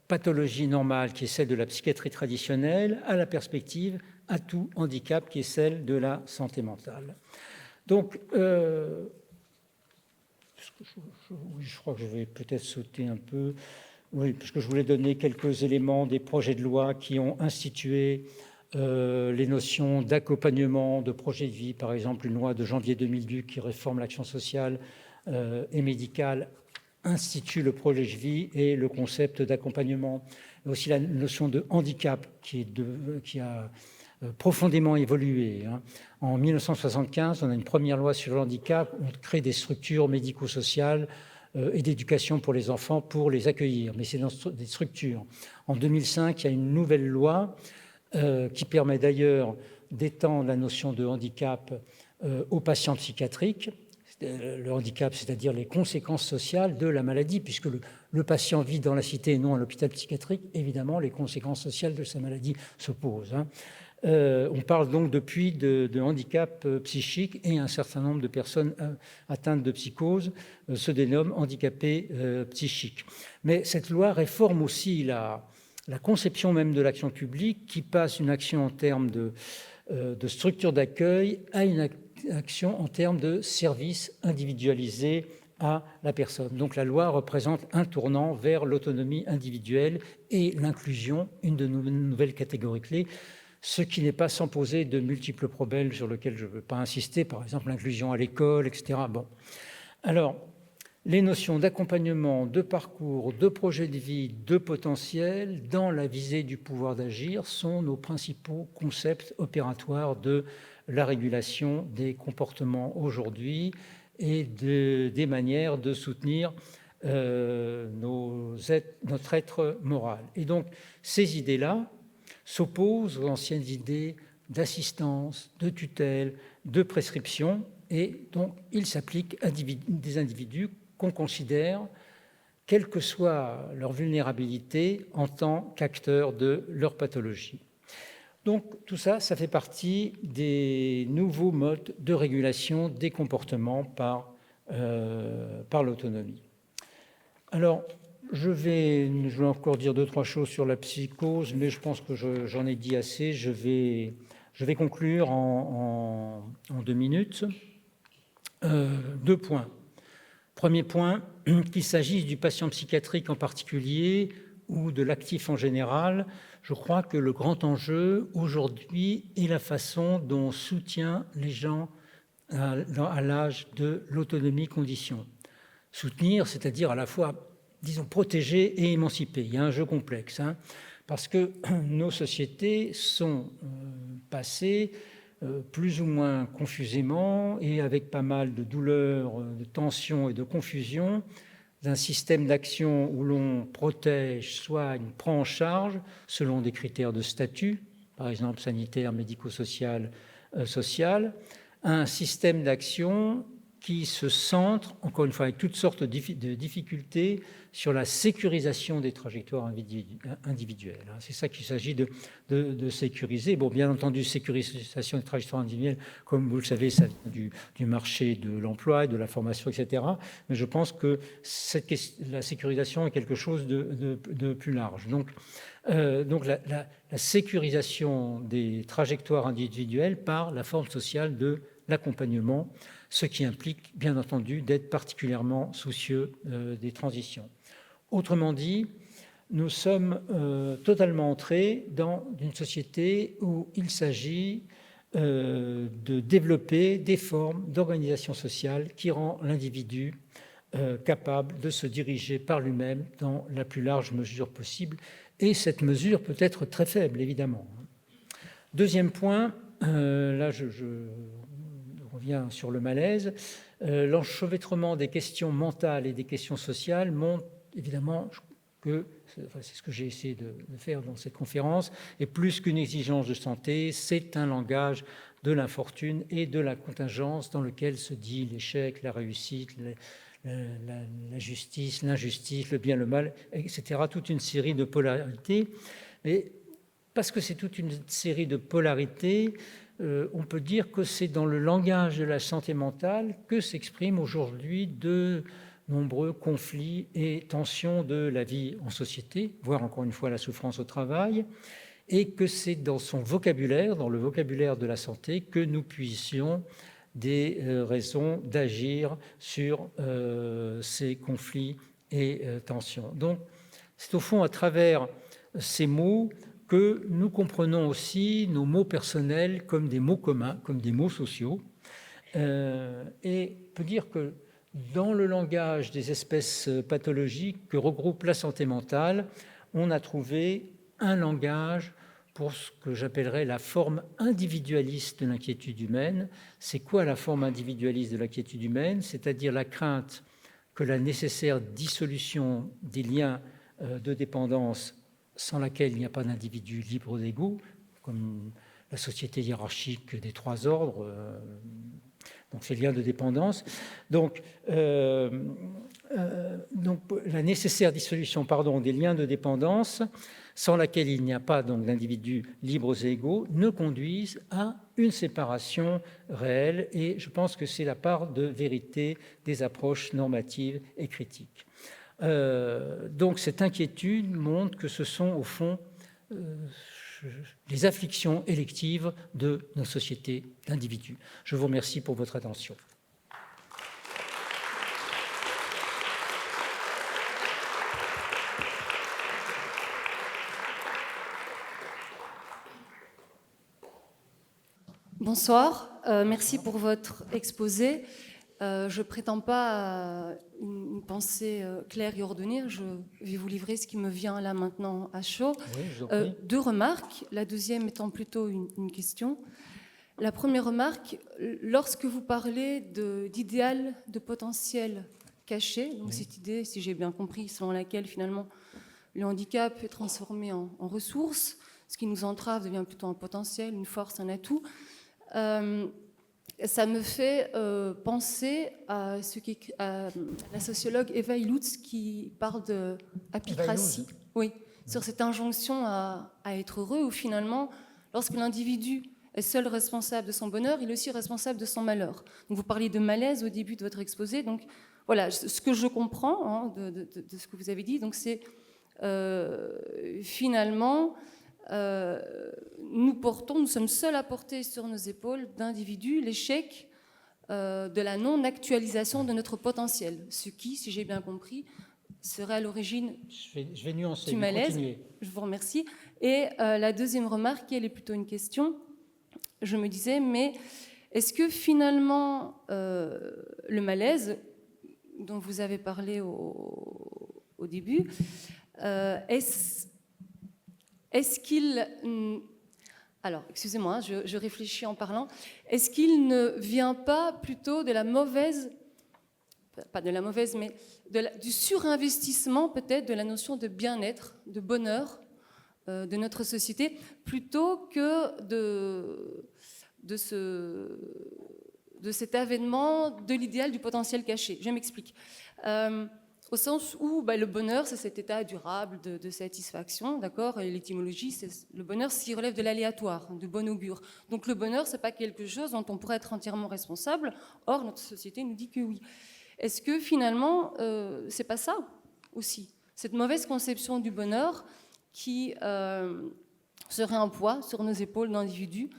pathologie normale, qui est celle de la psychiatrie traditionnelle, à la perspective atout handicap, qui est celle de la santé mentale. Donc, je crois que je vais peut-être sauter un peu. Oui, parce que je voulais donner quelques éléments des projets de loi qui ont institué les notions d'accompagnement, de projet de vie. Par exemple, une loi de janvier 2002 qui réforme l'action sociale et médicale institue le projet de vie et le concept d'accompagnement. Aussi la notion de handicap qui a profondément évolué. En 1975, on a une première loi sur le handicap, on crée des structures médico-sociales et d'éducation pour les enfants pour les accueillir, mais c'est dans des structures. En 2005, il y a une nouvelle loi qui permet d'ailleurs d'étendre la notion de handicap aux patients psychiatriques. Le handicap, c'est-à-dire les conséquences sociales de la maladie, puisque le patient vit dans la cité et non à l'hôpital psychiatrique, évidemment, les conséquences sociales de sa maladie se posent. On parle donc depuis de handicap psychique, et un certain nombre de personnes atteintes de psychose se dénomment handicapés psychiques. Mais cette loi réforme aussi la conception même de l'action publique, qui passe une action en termes de structure d'accueil à une action en termes de services individualisés à la personne. Donc la loi représente un tournant vers l'autonomie individuelle et l'inclusion, une de nos nouvelles catégories clés, ce qui n'est pas sans poser de multiples problèmes sur lesquels je ne veux pas insister, par exemple l'inclusion à l'école, etc. Bon. Alors, les notions d'accompagnement, de parcours, de projet de vie, de potentiel, dans la visée du pouvoir d'agir, sont nos principaux concepts opératoires de la régulation des comportements aujourd'hui et des manières de soutenir notre être moral. Et donc, ces idées-là s'opposent aux anciennes idées d'assistance, de tutelle, de prescription, et donc ils s'appliquent à des individus qu'on considère, quelle que soit leur vulnérabilité, en tant qu'acteurs de leur pathologie. Donc tout ça, ça fait partie des nouveaux modes de régulation des comportements par l'autonomie. Alors, je vais encore dire 2-3 choses sur la psychose, mais je pense que j'en ai dit assez. Je vais conclure en 2 minutes. 2 points. Premier point, qu'il s'agisse du patient psychiatrique en particulier ou de l'actif en général, je crois que le grand enjeu aujourd'hui est la façon dont on soutient les gens à l'âge de l'autonomie condition. Soutenir, c'est-à-dire à la fois, disons, protéger et émanciper. Il y a un jeu complexe, parce que nos sociétés sont passées plus ou moins confusément et avec pas mal de douleurs, de tensions et de confusion, d'un système d'action où l'on protège, soigne, prend en charge, selon des critères de statut, par exemple sanitaire, médico-social, social, un système d'action qui se centre, encore une fois, avec toutes sortes de difficultés, sur la sécurisation des trajectoires individuelles. C'est ça qu'il s'agit de sécuriser. Bon, bien entendu, sécurisation des trajectoires individuelles, comme vous le savez, ça vient du marché de l'emploi et de la formation, etc. Mais je pense que la sécurisation est quelque chose de plus large. Donc la sécurisation des trajectoires individuelles par la forme sociale de l'accompagnement, ce qui implique, bien entendu, d'être particulièrement soucieux des transitions. Autrement dit, nous sommes totalement entrés dans une société où il s'agit de développer des formes d'organisation sociale qui rend l'individu capable de se diriger par lui-même dans la plus large mesure possible. Et cette mesure peut être très faible, évidemment. Deuxième point, là je reviens sur le malaise, l'enchevêtrement des questions mentales et des questions sociales montre évidemment que, c'est ce que j'ai essayé de faire dans cette conférence, et plus qu'une exigence de santé, c'est un langage de l'infortune et de la contingence dans lequel se dit l'échec, la réussite, la justice, l'injustice, le bien, le mal, etc. Toute une série de polarités. Mais parce que c'est toute une série de polarités, on peut dire que c'est dans le langage de la santé mentale que s'expriment aujourd'hui de nombreux conflits et tensions de la vie en société, voire encore une fois la souffrance au travail, et que c'est dans son vocabulaire, dans le vocabulaire de la santé, que nous puissions des raisons d'agir sur ces conflits et tensions. Donc, c'est au fond à travers ces mots que nous comprenons aussi nos mots personnels comme des mots communs, comme des mots sociaux. Et on peut dire que dans le langage des espèces pathologiques que regroupe la santé mentale, on a trouvé un langage pour ce que j'appellerais la forme individualiste de l'inquiétude humaine. C'est quoi la forme individualiste de l'inquiétude humaine? C'est-à-dire la crainte que la nécessaire dissolution des liens de dépendance sans laquelle il n'y a pas d'individu libre d'ego, comme la société hiérarchique des trois ordres, donc ces liens de dépendance. Donc la nécessaire dissolution des liens de dépendance sans laquelle il n'y a pas donc d'individus libres et égaux, ne conduisent à une séparation réelle. Et je pense que c'est la part de vérité des approches normatives et critiques. Donc cette inquiétude montre que ce sont au fond les afflictions électives de nos sociétés d'individus. Je vous remercie pour votre attention. Bonsoir, merci pour votre exposé. Je ne prétends pas à une pensée claire et ordonnée. Je vais vous livrer ce qui me vient là maintenant à chaud. Oui, deux remarques, la deuxième étant plutôt une question. La première remarque, lorsque vous parlez d'idéal de potentiel caché, donc cette idée, si j'ai bien compris, selon laquelle finalement le handicap est transformé en ressource, ce qui nous entrave devient plutôt un potentiel, une force, un atout. Ça me fait penser à la sociologue Eva Illouz qui parle de apicratie, oui, sur cette injonction à être heureux, où finalement, lorsque l'individu est seul responsable de son bonheur, il est aussi responsable de son malheur. Donc vous parliez de malaise au début de votre exposé, donc voilà, ce que je comprends de ce que vous avez dit, donc c'est finalement... nous sommes seuls à porter sur nos épaules d'individus l'échec de la non-actualisation de notre potentiel, ce qui, si j'ai bien compris, serait à l'origine je vais nuancer, du malaise. Continuez. Je vous remercie. Et la deuxième remarque, elle est plutôt une question. Je me disais, mais est-ce que finalement le malaise dont vous avez parlé au début, est-ce qu'il... Alors, excusez-moi, je réfléchis en parlant. Est-ce qu'il ne vient pas plutôt de la mauvaise... Pas de la mauvaise, mais du surinvestissement peut-être de la notion de bien-être, de bonheur de notre société, plutôt que de cet avènement de l'idéal du potentiel caché. Je m'explique. Au sens où le bonheur, c'est cet état durable de satisfaction, d'accord. Et l'étymologie, c'est le bonheur, ce qui relève de l'aléatoire, de bon augure. Donc le bonheur, c'est pas quelque chose dont on pourrait être entièrement responsable. Or, notre société nous dit que oui. Est-ce que finalement, c'est pas ça aussi, cette mauvaise conception du bonheur qui serait un poids sur nos épaules d'individus,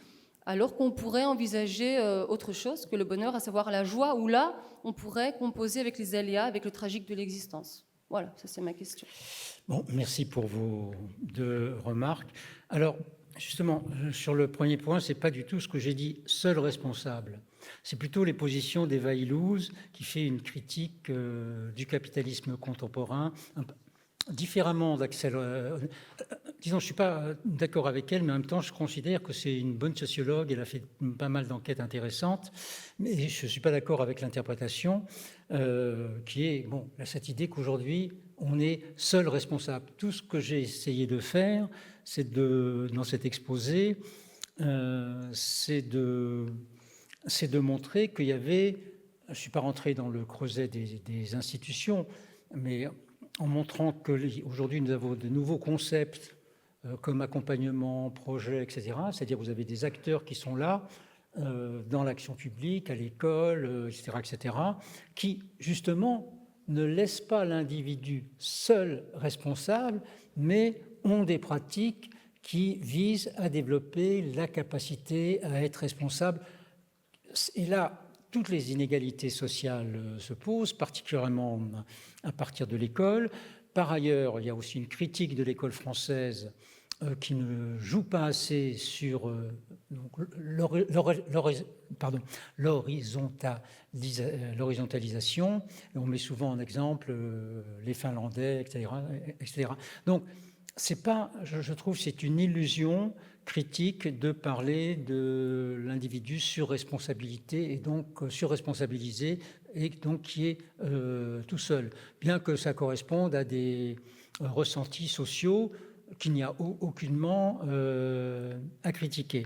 alors qu'on pourrait envisager autre chose que le bonheur, à savoir la joie, où là, on pourrait composer avec les aléas, avec le tragique de l'existence. Voilà, ça c'est ma question. Bon, merci pour vos deux remarques. Alors, justement, sur le premier point, ce n'est pas du tout ce que j'ai dit, seul responsable. C'est plutôt les positions d'Eva Illouz, qui fait une critique du capitalisme contemporain, différemment disons, je ne suis pas d'accord avec elle, mais en même temps, je considère que c'est une bonne sociologue. Elle a fait pas mal d'enquêtes intéressantes, mais je ne suis pas d'accord avec l'interprétation qui est, bon, cette idée qu'aujourd'hui, on est seul responsable. Tout ce que j'ai essayé de faire, dans cet exposé, c'est de montrer qu'il y avait, je ne suis pas rentré dans le creuset des institutions, mais en montrant qu'aujourd'hui nous avons de nouveaux concepts comme accompagnement, projet, etc. C'est-à-dire vous avez des acteurs qui sont là dans l'action publique, à l'école, etc., qui justement ne laissent pas l'individu seul responsable, mais ont des pratiques qui visent à développer la capacité à être responsable. Et là, toutes les inégalités sociales se posent, particulièrement à partir de l'école. Par ailleurs, il y a aussi une critique de l'école française qui ne joue pas assez sur l'horizontalisation. On met souvent en exemple les Finlandais, etc. Donc, c'est pas, je trouve, c'est une illusion critique de parler de l'individu sur responsabilité et donc surresponsabilisé et donc qui est tout seul, bien que ça corresponde à des ressentis sociaux qu'il n'y a aucunement à critiquer.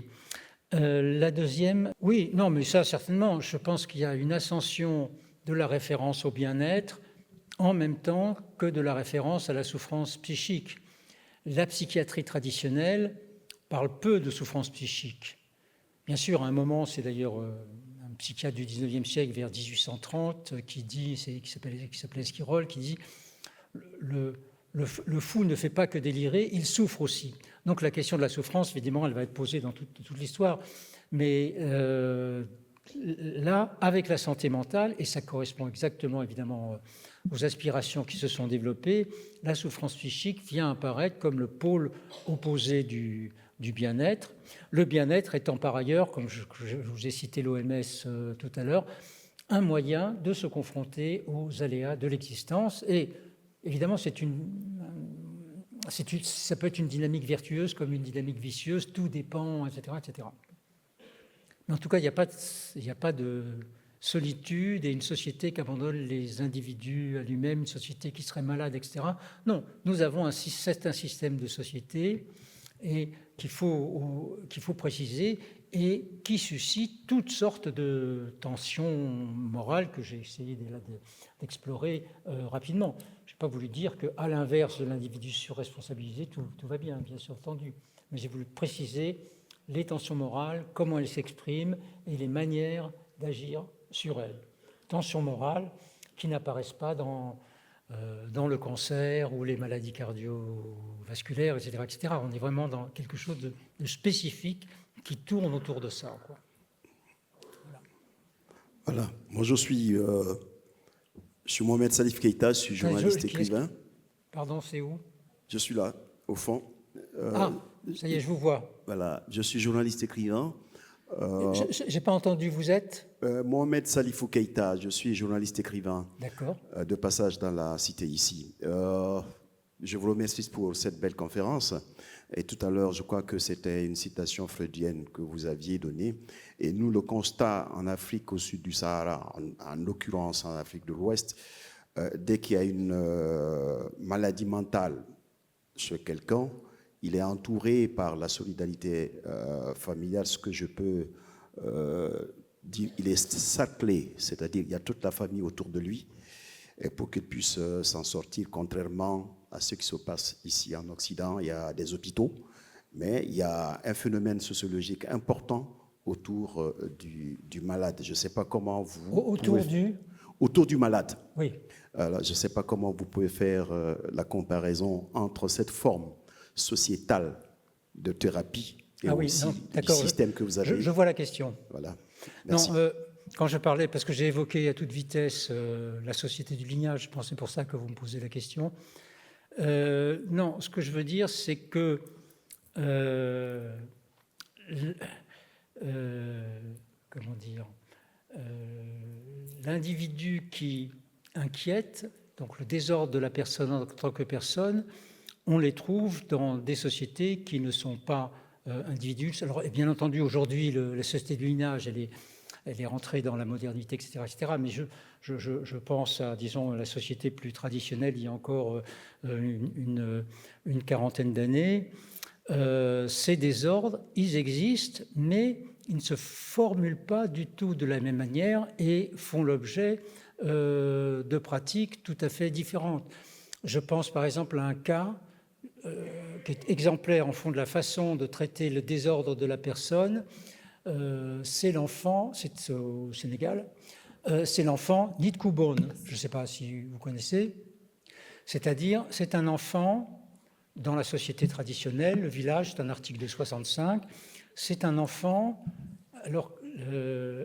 La deuxième, oui, non, mais ça certainement, je pense qu'il y a une ascension de la référence au bien-être en même temps que de la référence à la souffrance psychique. La psychiatrie traditionnelle parle peu de souffrance psychique. Bien sûr, à un moment, c'est d'ailleurs un psychiatre du 19e siècle, vers 1830, qui s'appelait Esquirol, qui dit le fou ne fait pas que délirer, il souffre aussi. Donc la question de la souffrance, évidemment, elle va être posée dans toute l'histoire. Mais là, avec la santé mentale, et ça correspond exactement, évidemment, aux aspirations qui se sont développées, la souffrance psychique vient apparaître comme le pôle opposé du bien-être. Le bien-être étant par ailleurs, comme je vous ai cité l'OMS tout à l'heure, un moyen de se confronter aux aléas de l'existence. Et évidemment, ça peut être une dynamique vertueuse comme une dynamique vicieuse, tout dépend, etc. etc. Mais en tout cas, il n'y a pas de solitude et une société qui abandonne les individus à lui-même, une société qui serait malade, etc. Non, nous avons un système de société et qu'il faut préciser et qui suscite toutes sortes de tensions morales que j'ai essayé d'explorer rapidement. Je n'ai pas voulu dire qu'à l'inverse de l'individu surresponsabilisé, tout va bien, bien sûr entendu. Mais j'ai voulu préciser les tensions morales, comment elles s'expriment et les manières d'agir sur elles. Tensions morales qui n'apparaissent pas dans le cancer ou les maladies cardiovasculaires, etc., etc. On est vraiment dans quelque chose de spécifique qui tourne autour de ça, quoi. Voilà. Moi, je suis Mohamed Salif Keïta, je suis journaliste écrivain. Pardon, c'est où? Je suis là, au fond. Ça y est, je vous vois. Voilà, je suis journaliste écrivain. Je n'ai pas entendu, vous êtes Mohamed Salifou Keïta, je suis journaliste écrivain. D'accord. De passage dans la cité ici. Je vous remercie pour cette belle conférence. Et tout à l'heure, je crois que c'était une citation freudienne que vous aviez donnée. Et nous, le constat en Afrique au sud du Sahara, en l'occurrence en Afrique de l'Ouest, dès qu'il y a une maladie mentale chez quelqu'un, il est entouré par la solidarité familiale, ce que je peux dire, il est cerclé, c'est-à-dire il y a toute la famille autour de lui, et pour qu'il puisse s'en sortir, contrairement à ce qui se passe ici en Occident. Il y a des hôpitaux, mais il y a un phénomène sociologique important autour du malade. Je ne sais pas comment vous... Autour du malade. Oui. Alors, je ne sais pas comment vous pouvez faire la comparaison entre cette forme sociétale de thérapie et aussi du système que vous avez. Je vois la question. Voilà. Merci. Non, quand je parlais, parce que j'ai évoqué à toute vitesse la société du lignage, je pense que c'est pour ça que vous me posez la question. Non, ce que je veux dire, c'est que comment dire, l'individu qui inquiète, donc le désordre de la personne en tant que personne, on les trouve dans des sociétés qui ne sont pas individuelles. Alors, bien entendu, aujourd'hui, la société du lignage, elle est rentrée dans la modernité, etc. Mais je pense à, disons, la société plus traditionnelle il y a encore une quarantaine d'années. Ces désordres, ils existent, mais ils ne se formulent pas du tout de la même manière et font l'objet de pratiques tout à fait différentes. Je pense par exemple à un cas qui est exemplaire en fond de la façon de traiter le désordre de la personne. C'est l'enfant, c'est au Sénégal, c'est l'enfant Nitku Bon. Je ne sais pas si vous connaissez. C'est-à-dire, c'est un enfant dans la société traditionnelle, le village, c'est un article de 65, c'est un enfant, alors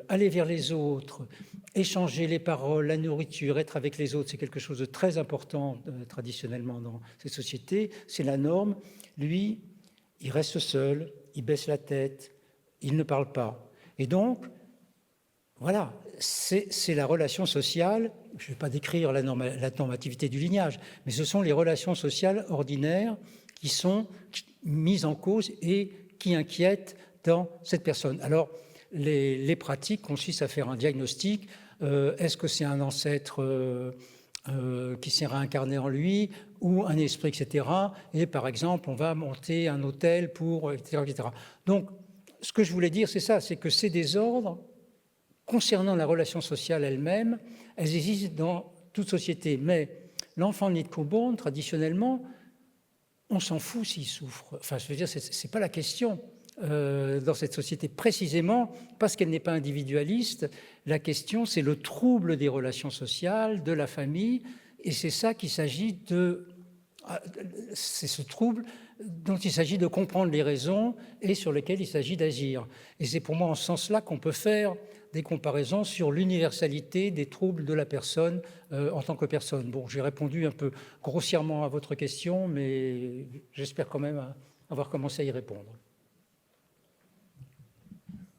aller vers les autres, échanger les paroles, la nourriture, être avec les autres, c'est quelque chose de très important traditionnellement dans ces sociétés, c'est la norme. Lui, il reste seul, il baisse la tête, il ne parle pas. Et donc, voilà, c'est la relation sociale, je ne vais pas décrire la normativité du lignage, mais ce sont les relations sociales ordinaires qui sont mises en cause et qui inquiètent dans cette personne. Alors, les pratiques consistent à faire un diagnostic. Est-ce que c'est un ancêtre qui s'est réincarné en lui ou un esprit, etc. Et par exemple, on va monter un hôtel pour, etc., etc. Donc, ce que je voulais dire, c'est ça, c'est que ces désordres, concernant la relation sociale elle-même, elles existent dans toute société. Mais l'enfant né de Coburn, traditionnellement, on s'en fout s'il souffre. Enfin, je veux dire, c'est pas la question dans cette société. Précisément, parce qu'elle n'est pas individualiste, la question, c'est le trouble des relations sociales, de la famille, et c'est ça qu'il s'agit de... C'est ce trouble dont il s'agit de comprendre les raisons et sur lesquelles il s'agit d'agir. Et c'est pour moi en ce sens-là qu'on peut faire des comparaisons sur l'universalité des troubles de la personne en tant que personne. Bon, j'ai répondu un peu grossièrement à votre question, mais j'espère quand même avoir commencé à y répondre.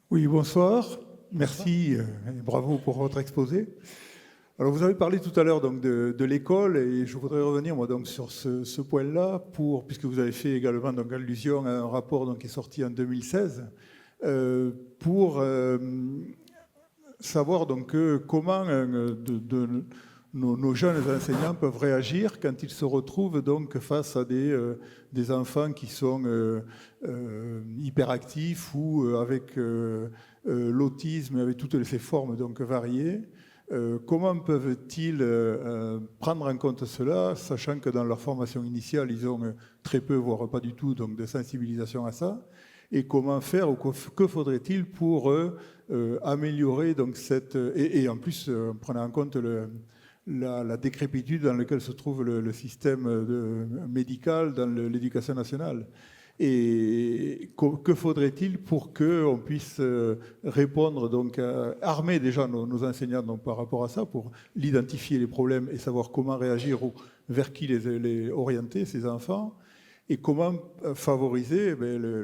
Oui, bonsoir. Merci et bravo pour votre exposé. Alors, vous avez parlé tout à l'heure donc de l'école et je voudrais revenir moi donc sur ce point-là puisque vous avez fait également donc allusion à un rapport donc qui est sorti en 2016 pour savoir donc comment nos jeunes enseignants peuvent réagir quand ils se retrouvent donc face à des enfants qui sont hyperactifs ou avec l'autisme, avec toutes ces formes donc variées. Comment peuvent-ils prendre en compte cela, sachant que dans leur formation initiale, ils ont très peu, voire pas du tout, donc de sensibilisation à ça. Et comment faire, ou que faudrait-il pour améliorer donc et en plus prenant en compte la décrépitude dans laquelle se trouve le système médical dans l'éducation nationale. Et que faudrait-il pour qu'on puisse répondre, donc armer déjà nos enseignants donc, par rapport à ça, pour l'identifier les problèmes et savoir comment réagir ou vers qui les orienter, ces enfants, et comment favoriser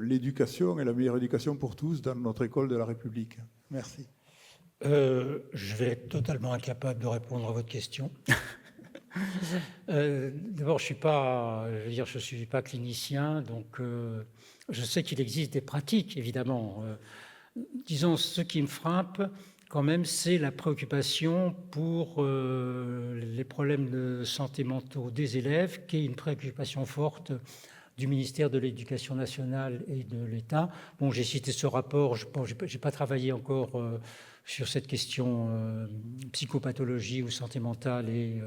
l'éducation et la meilleure éducation pour tous dans notre école de la République. Merci. Je vais être totalement incapable de répondre à votre question. D'abord, je suis pas clinicien, donc je sais qu'il existe des pratiques, évidemment. Disons, ce qui me frappe, quand même, c'est la préoccupation pour les problèmes de santé mentaux des élèves, qui est une préoccupation forte du ministère de l'Éducation nationale et de l'État. Bon, j'ai cité ce rapport, j'ai pas travaillé encore sur cette question psychopathologie ou santé mentale et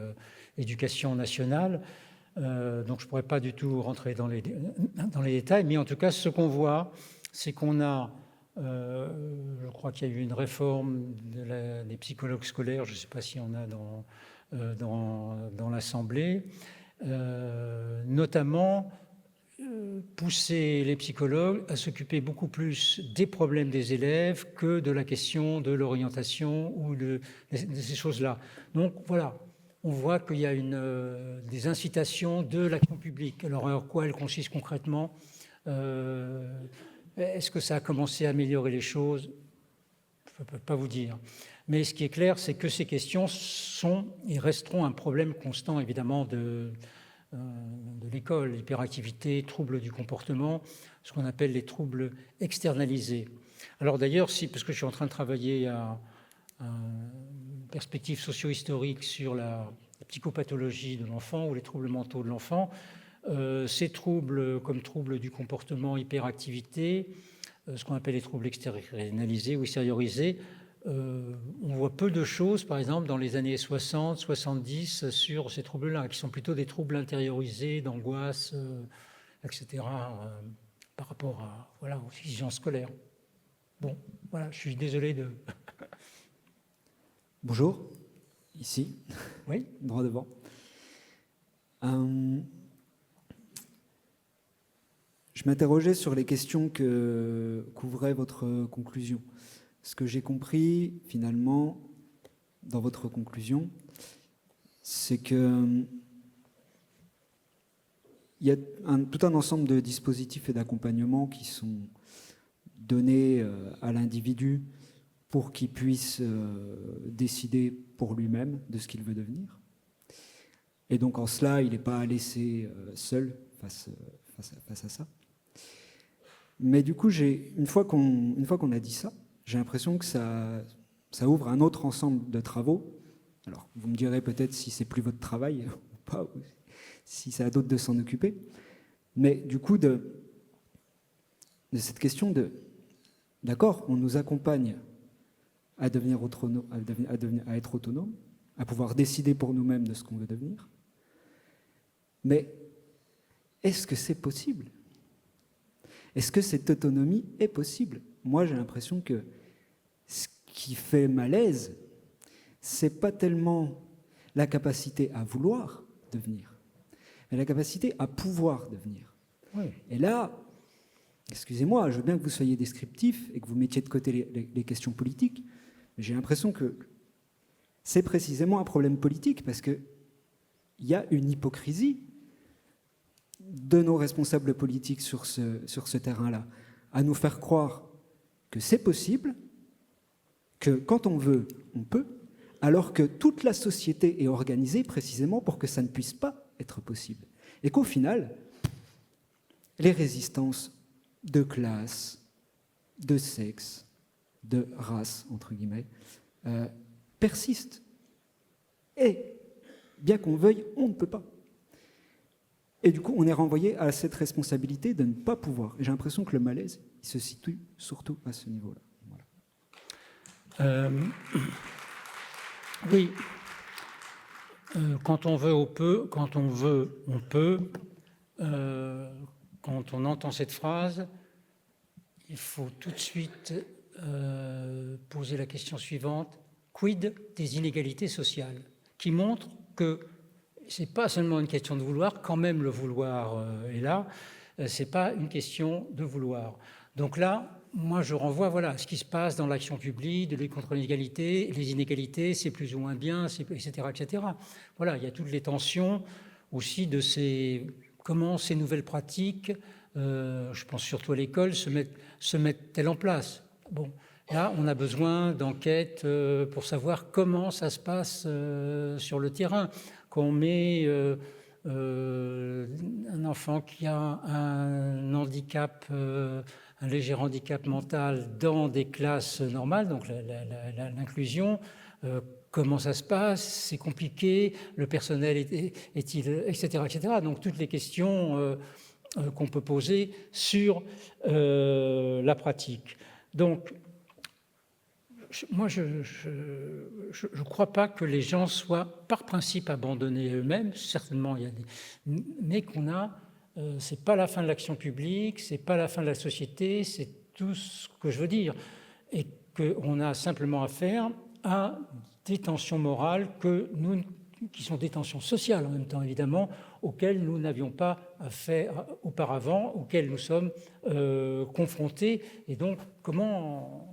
éducation nationale, donc je ne pourrais pas du tout rentrer dans les détails, mais en tout cas, ce qu'on voit, c'est qu'on a, je crois qu'il y a eu une réforme des psychologues scolaires, je ne sais pas si on a dans l'Assemblée, notamment pousser les psychologues à s'occuper beaucoup plus des problèmes des élèves que de la question de l'orientation ou de ces choses-là. Donc voilà, on voit qu'il y a des incitations de l'action publique. Alors, en quoi elles consistent concrètement? Est-ce que ça a commencé à améliorer les choses? Je ne peux pas vous dire. Mais ce qui est clair, c'est que ces questions sont et resteront un problème constant, évidemment, de l'école, l'hyperactivité, troubles du comportement, ce qu'on appelle les troubles externalisés. Alors d'ailleurs, parce que je suis en train de travailler à une perspective socio-historique sur la psychopathologie de l'enfant ou les troubles mentaux de l'enfant, ces troubles comme troubles du comportement, hyperactivité, ce qu'on appelle les troubles externalisés ou extériorisés, on voit peu de choses, par exemple, dans les années 60, 70, sur ces troubles-là, qui sont plutôt des troubles intériorisés, d'angoisse, etc., par rapport aux exigences scolaires. Bon, voilà, je suis désolé de... Bonjour, ici, Oui, droit devant. Je m'interrogeais sur les questions que couvrait votre conclusion. Ce que j'ai compris, finalement, dans votre conclusion, c'est que il y a tout un ensemble de dispositifs et d'accompagnement qui sont donnés à l'individu pour qu'il puisse décider pour lui-même de ce qu'il veut devenir. Et donc, en cela, il n'est pas laissé seul face à ça. Mais du coup, une fois qu'on a dit ça, j'ai l'impression que ça ouvre un autre ensemble de travaux. Alors, vous me direz peut-être si c'est plus votre travail ou pas, ou si c'est à d'autres de s'en occuper. Mais du coup, de cette question d'accord, on nous accompagne à devenir autonome, à être autonome, à pouvoir décider pour nous-mêmes de ce qu'on veut devenir. Mais est-ce que c'est possible ? Est-ce que cette autonomie est possible ? Moi, j'ai l'impression que ce qui fait malaise, c'est pas tellement la capacité à vouloir devenir, mais la capacité à pouvoir devenir. oui. Et là, excusez-moi, je veux bien que vous soyez descriptif et que vous mettiez de côté les questions politiques, mais j'ai l'impression que c'est précisément un problème politique parce qu'il y a une hypocrisie de nos responsables politiques sur ce terrain-là, à nous faire croire que c'est possible, que quand on veut, on peut, alors que toute la société est organisée précisément pour que ça ne puisse pas être possible. Et qu'au final, les résistances de classe, de sexe, de race, entre guillemets, persistent. Et, bien qu'on veuille, on ne peut pas. Et du coup, on est renvoyé à cette responsabilité de ne pas pouvoir. Et j'ai l'impression que le malaise, il se situe surtout à ce niveau-là. Voilà. Oui. Quand on veut, on peut. Quand on veut, on peut. Quand on entend cette phrase, il faut tout de suite poser la question suivante. Quid des inégalités sociales ? Qui montre que ce n'est pas seulement une question de vouloir, quand même le vouloir est là, ce n'est pas une question de vouloir. Donc là, moi je renvoie à ce qui se passe dans l'action publique, de lutte contre l'inégalité, les inégalités, c'est plus ou moins bien, etc., etc. Voilà, il y a toutes les tensions aussi de comment ces nouvelles pratiques, je pense surtout à l'école, se mettent-elles en place. Bon, là, on a besoin d'enquêtes pour savoir comment ça se passe sur le terrain. Qu'on met un enfant qui a un handicap, un léger handicap mental dans des classes normales, donc l'inclusion, comment ça se passe, c'est compliqué, le personnel est-il, etc., etc. Donc toutes les questions qu'on peut poser sur la pratique. Donc, moi, je ne crois pas que les gens soient par principe abandonnés eux-mêmes. Certainement, il y a mais c'est pas la fin de l'action publique, c'est pas la fin de la société, c'est tout ce que je veux dire, et qu'on a simplement affaire à des tensions morales qui sont des tensions sociales en même temps, évidemment, auxquelles nous n'avions pas affaire auparavant, auxquelles nous sommes confrontés. Et donc, comment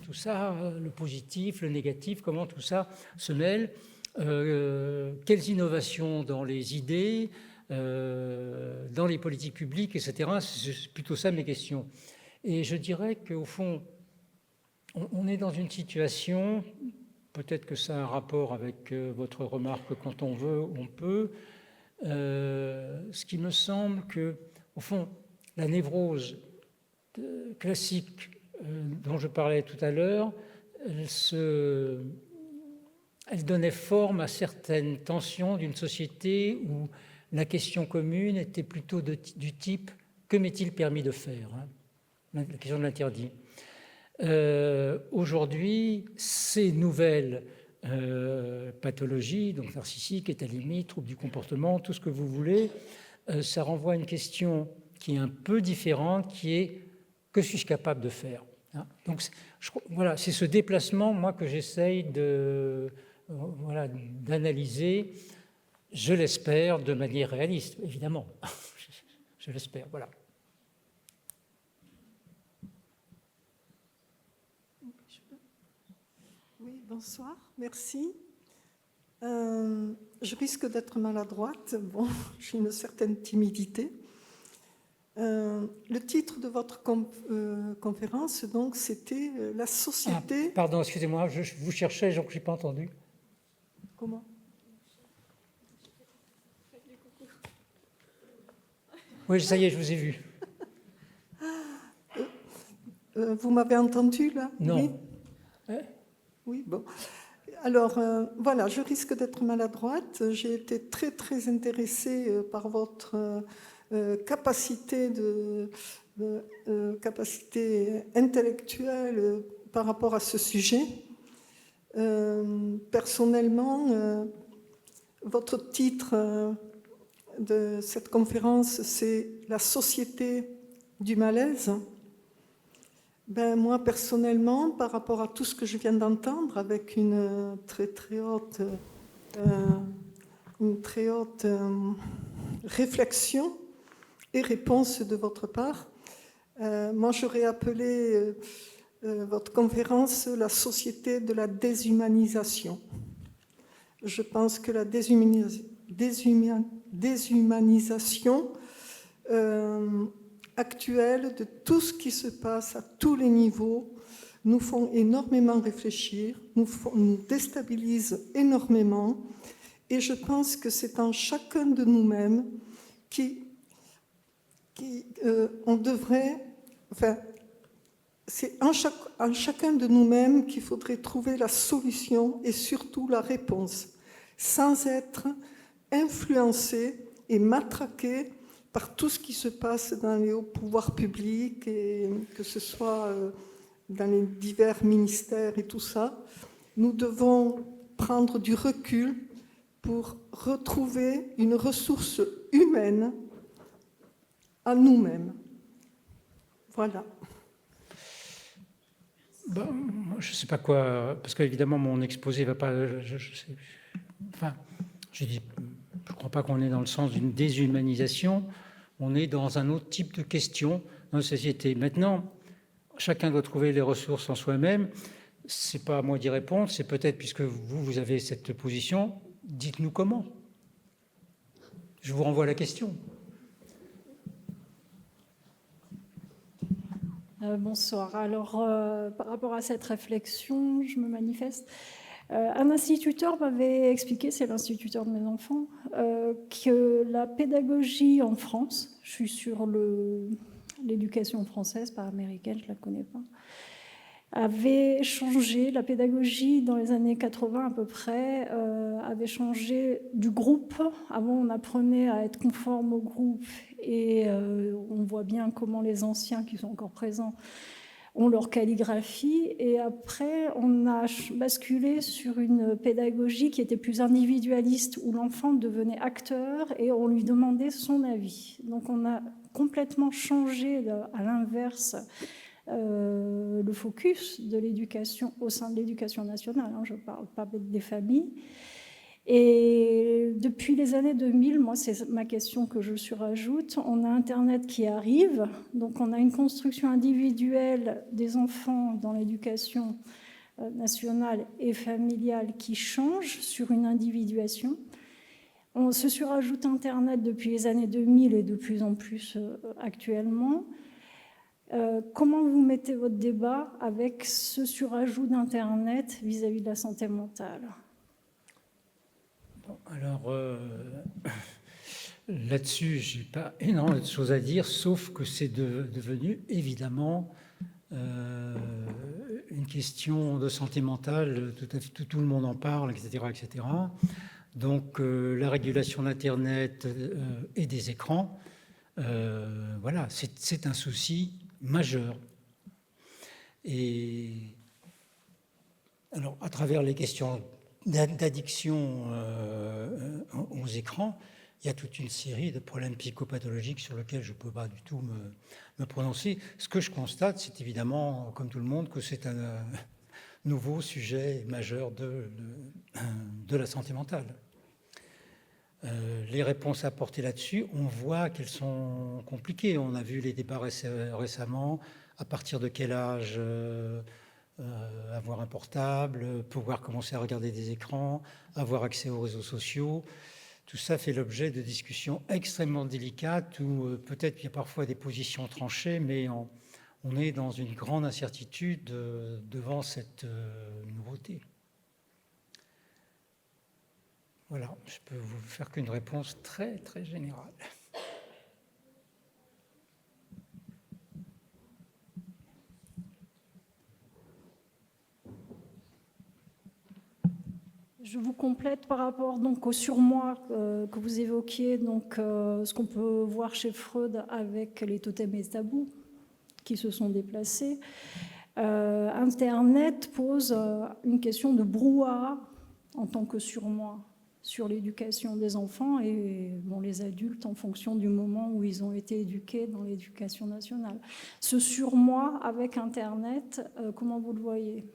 tout ça, le positif, le négatif, comment tout ça se mêle, quelles innovations dans les idées, dans les politiques publiques, etc. C'est plutôt ça mes questions. Et je dirais qu'au fond, on est dans une situation, peut-être que ça a un rapport avec votre remarque, quand on veut, on peut, ce qui me semble que, au fond, la névrose classique dont je parlais tout à l'heure, elle donnait forme à certaines tensions d'une société où la question commune était plutôt du type « que m'est-il permis de faire ?» La question de l'interdit. Aujourd'hui, ces nouvelles pathologies, donc narcissiques, étalémie, troubles du comportement, tout ce que vous voulez, ça renvoie à une question qui est un peu différente, qui est « que suis-je capable de faire ?» Donc voilà, c'est ce déplacement, moi, que j'essaye d'analyser, je l'espère, de manière réaliste, évidemment. Je l'espère, voilà. Oui, bonsoir, merci. Je risque d'être maladroite. Bon, j'ai une certaine timidité. Le titre de votre conférence, donc, c'était la société... pardon, excusez-moi, je vous cherchais, donc je n'ai pas entendu. Comment? Oui, ça y est, je vous ai vu. Vous m'avez entendu, là? Non. Oui, oui, bon. Alors, voilà, je risque d'être maladroite. J'ai été très, très intéressée par votre capacité intellectuelle par rapport à ce sujet. Personnellement, votre titre de cette conférence, c'est « La société du malaise ». Ben, moi, personnellement, par rapport à tout ce que je viens d'entendre, avec une très haute réflexion et réponse de votre part, moi, j'aurais appelé votre conférence « La société de la déshumanisation ». Je pense que la déshumanisation actuelle de tout ce qui se passe à tous les niveaux nous font énormément réfléchir, nous déstabilise énormément, et je pense que c'est en chacun de nous-mêmes on devrait, enfin, c'est en chacun de nous-mêmes qu'il faudrait trouver la solution et surtout la réponse, sans être influencé et matraqué par tout ce qui se passe dans les hauts pouvoirs publics, et que ce soit dans les divers ministères et tout ça. Nous devons prendre du recul pour retrouver une ressource humaine à nous-mêmes. Voilà. Ben, je ne sais pas quoi, parce qu'évidemment mon exposé ne va pas... je ne crois pas qu'on est dans le sens d'une déshumanisation, on est dans un autre type de question dans la société. Maintenant, chacun doit trouver les ressources en soi-même. Ce n'est pas à moi d'y répondre, c'est peut-être, puisque vous avez cette position, dites-nous comment. Je vous renvoie à la question. Bonsoir. Alors, par rapport à cette réflexion, je me manifeste. Un instituteur m'avait expliqué, c'est l'instituteur de mes enfants, que la pédagogie en France, je suis sur l'éducation française, pas américaine, je ne la connais pas, avait changé, la pédagogie dans les années 80 à peu près, avait changé du groupe. Avant, on apprenait à être conforme au groupe et on voit bien comment les anciens qui sont encore présents ont leur calligraphie. Et après, on a basculé sur une pédagogie qui était plus individualiste, où l'enfant devenait acteur et on lui demandait son avis. Donc on a complètement changé à l'inverse le focus de l'éducation au sein de l'éducation nationale, hein, je ne parle pas des familles. Et depuis les années 2000, moi c'est ma question que je surajoute, on a Internet qui arrive, donc on a une construction individuelle des enfants dans l'éducation nationale et familiale qui change sur une individuation. On se surajoute Internet depuis les années 2000 et de plus en plus actuellement. Comment vous mettez votre débat avec ce surajout d'Internet vis-à-vis de la santé mentale ? Bon, alors, Là-dessus, je n'ai pas énormément de choses à dire, sauf que c'est devenu évidemment une question de santé mentale, tout le monde en parle, etc. etc. Donc la régulation d'Internet et des écrans, voilà, c'est un souci majeur. Et alors, à travers les questions d'addiction aux écrans, il y a toute une série de problèmes psychopathologiques sur lesquels je ne peux pas du tout me prononcer. Ce que je constate, c'est évidemment, comme tout le monde, que c'est un nouveau sujet majeur de la santé mentale. Les réponses apportées là-dessus, on voit qu'elles sont compliquées. On a vu les débats récemment. À partir de quel âge avoir un portable, pouvoir commencer à regarder des écrans, avoir accès aux réseaux sociaux. Tout ça fait l'objet de discussions extrêmement délicates où peut-être qu'il y a parfois des positions tranchées, mais on est dans une grande incertitude devant cette nouveauté. Voilà, je peux vous faire qu'une réponse très, très générale. Je vous complète par rapport donc au surmoi que vous évoquiez, donc ce qu'on peut voir chez Freud avec les totems et tabous qui se sont déplacés. Internet pose une question de brouhaha en tant que surmoi sur l'éducation des enfants et bon, les adultes en fonction du moment où ils ont été éduqués dans l'éducation nationale. Ce surmoi avec Internet, comment vous le voyez ?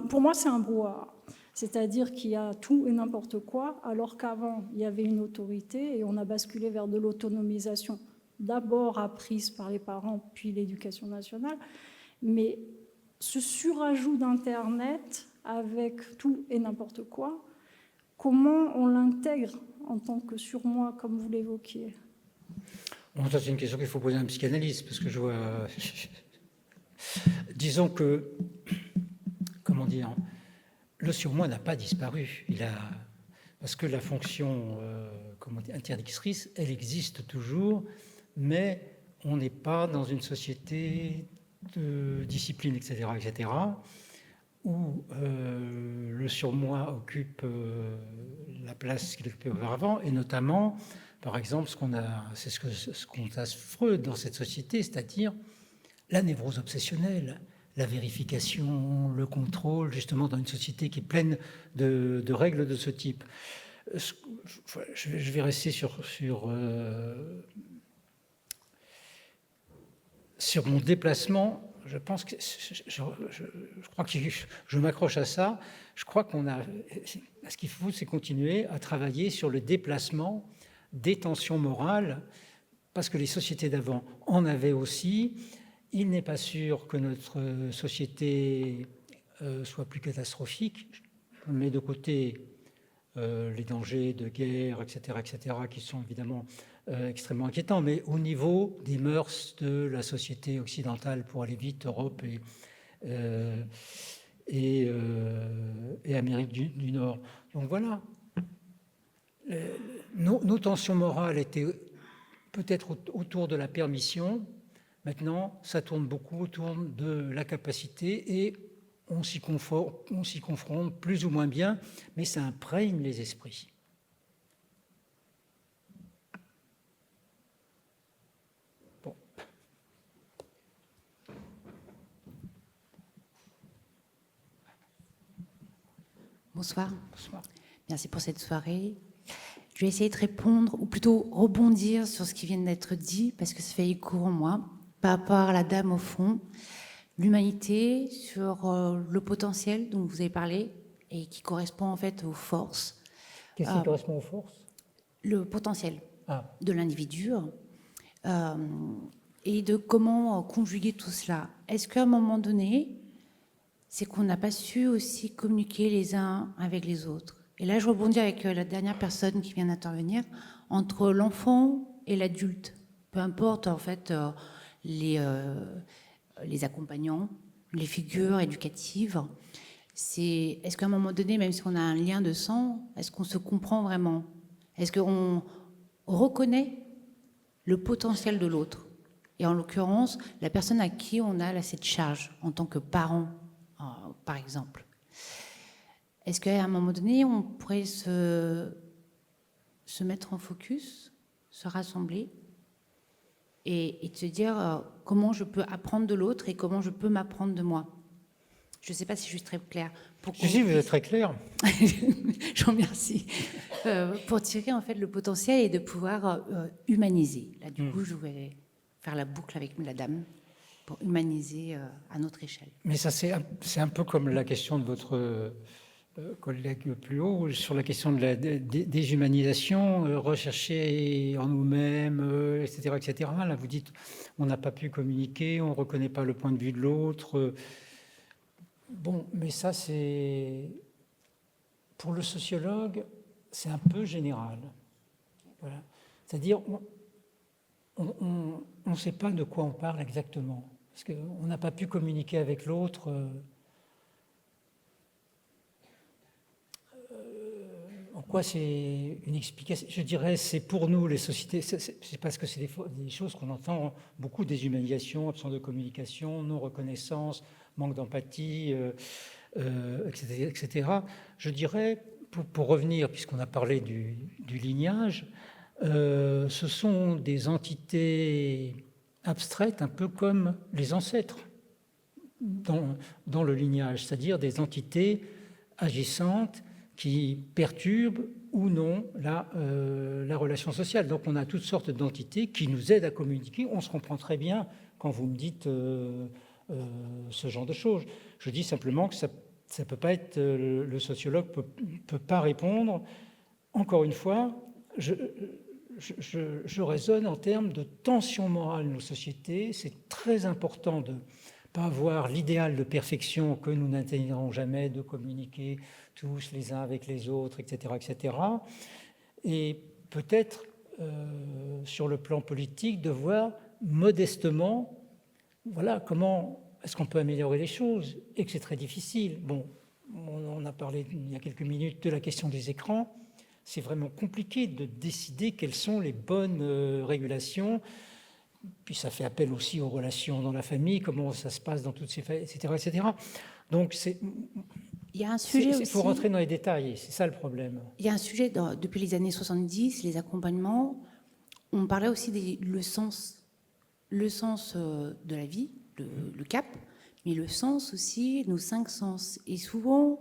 Pour moi, c'est un brouhaha. C'est-à-dire qu'il y a tout et n'importe quoi, alors qu'avant, il y avait une autorité et on a basculé vers de l'autonomisation, d'abord apprise par les parents, puis l'éducation nationale. Mais ce surajout d'Internet avec tout et n'importe quoi, comment on l'intègre en tant que surmoi, comme vous l'évoquiez ? Bon, ça, c'est une question qu'il faut poser à un psychanalyste, parce que je vois... Disons que... Comment dire ? Le surmoi n'a pas disparu. Parce que la fonction interdictrice, elle existe toujours, mais on n'est pas dans une société de discipline, etc., où le surmoi occupe la place qu'il occupait auparavant, et notamment, par exemple, c'est ce qu'on a Freud dans cette société, c'est-à-dire la névrose obsessionnelle, la vérification, le contrôle, justement dans une société qui est pleine de règles de ce type. Je vais rester sur mon déplacement. Je pense que je crois que je m'accroche à ça. Je crois ce qu'il faut, c'est continuer à travailler sur le déplacement des tensions morales, parce que les sociétés d'avant en avaient aussi. Il n'est pas sûr que notre société soit plus catastrophique. On met de côté les dangers de guerre, etc., qui sont évidemment extrêmement inquiétants, mais au niveau des mœurs de la société occidentale, pour aller vite, Europe et Amérique du Nord. Donc voilà. Nos tensions morales étaient peut-être autour de la permission. Maintenant, ça tourne beaucoup autour de la capacité et on s'y confronte plus ou moins bien, mais ça imprègne les esprits. Bon. Bonsoir. Bonsoir. Merci pour cette soirée. Je vais essayer de répondre, ou plutôt rebondir sur ce qui vient d'être dit, parce que ça fait écho en moi. Par rapport à la dame au fond, l'humanité, sur le potentiel dont vous avez parlé et qui correspond en fait aux forces. Qu'est-ce qui correspond aux forces ? Le potentiel de l'individu et de comment conjuguer tout cela. Est-ce qu'à un moment donné, c'est qu'on n'a pas su aussi communiquer les uns avec les autres ? Et là, je rebondis avec la dernière personne qui vient d'intervenir, entre l'enfant et l'adulte. Peu importe en fait... les accompagnants, les figures éducatives. Est-ce qu'à un moment donné, même si on a un lien de sang, est-ce qu'on se comprend vraiment ? Est-ce qu'on reconnaît le potentiel de l'autre. Et en l'occurrence, la personne à qui on a cette charge en tant que parent, par exemple. Est-ce qu'à un moment donné, on pourrait se mettre en focus, se rassembler et se dire comment je peux apprendre de l'autre et comment je peux m'apprendre de moi? Je ne sais pas si je suis très claire. Si, vous êtes très claire. Je vous remercie. Pour tirer en fait le potentiel et de pouvoir humaniser. Là, du coup, je vais faire la boucle avec la dame pour humaniser à notre échelle. Mais ça, c'est un peu comme la question de votre collègue plus haut sur la question de la déshumanisation, rechercher en nous-mêmes, etc., etc. Là, vous dites, on n'a pas pu communiquer, on ne reconnaît pas le point de vue de l'autre. Bon, mais ça, c'est... Pour le sociologue, c'est un peu général. Voilà. C'est-à-dire, on ne sait pas de quoi on parle exactement. Parce qu'on n'a pas pu communiquer avec l'autre. En quoi c'est une explication? Je dirais, c'est pour nous, les sociétés, c'est parce que c'est des choses qu'on entend beaucoup, déshumanisation, absence de communication, non-reconnaissance, manque d'empathie, etc. Je dirais, pour revenir, puisqu'on a parlé du lignage, ce sont des entités abstraites, un peu comme les ancêtres dans le lignage, c'est-à-dire des entités agissantes qui perturbent ou non la relation sociale. Donc on a toutes sortes d'entités qui nous aident à communiquer. On se comprend très bien quand vous me dites ce genre de choses. Je dis simplement que ça ne peut pas être... le sociologue ne peut pas répondre. Encore une fois, je raisonne en termes de tension morale de nos sociétés. C'est très important de ne pas avoir l'idéal de perfection que nous n'atteindrons jamais, de communiquer tous les uns avec les autres, etc., etc. Et peut-être, sur le plan politique, de voir modestement, voilà, comment est-ce qu'on peut améliorer les choses, et que c'est très difficile. Bon, on a parlé il y a quelques minutes de la question des écrans. C'est vraiment compliqué de décider quelles sont les bonnes régulations. Puis ça fait appel aussi aux relations dans la famille, comment ça se passe dans toutes ces familles, etc., etc. Donc il y a un sujet aussi. Il faut rentrer dans les détails, c'est ça le problème. Il y a un sujet, depuis les années 70, les accompagnements, on parlait aussi le sens de la vie, le cap, mais le sens aussi, nos 5 sens. Et souvent,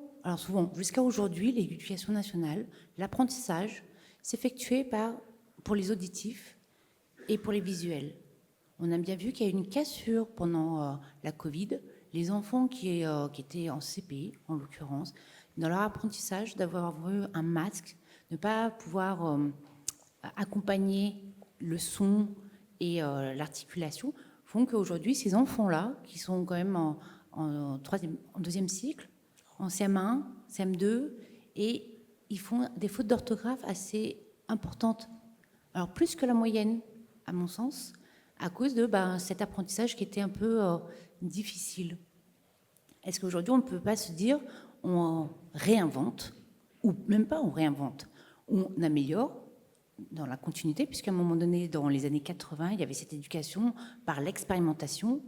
jusqu'à aujourd'hui, l'éducation nationale, l'apprentissage s'effectuait pour les auditifs et pour les visuels. On a bien vu qu'il y a eu une cassure pendant la Covid. Les enfants qui étaient en CP, en l'occurrence, dans leur apprentissage, d'avoir vu un masque, ne pas pouvoir accompagner le son et l'articulation, font qu'aujourd'hui, ces enfants-là, qui sont quand même en deuxième cycle, en CM1, CM2, et ils font des fautes d'orthographe assez importantes. Alors plus que la moyenne, à mon sens, à cause de cet apprentissage qui était un peu difficile. Est-ce qu'aujourd'hui, on ne peut pas se dire on réinvente, ou même pas on réinvente, on améliore dans la continuité, puisqu'à un moment donné, dans les années 80, il y avait cette éducation par l'expérimentation,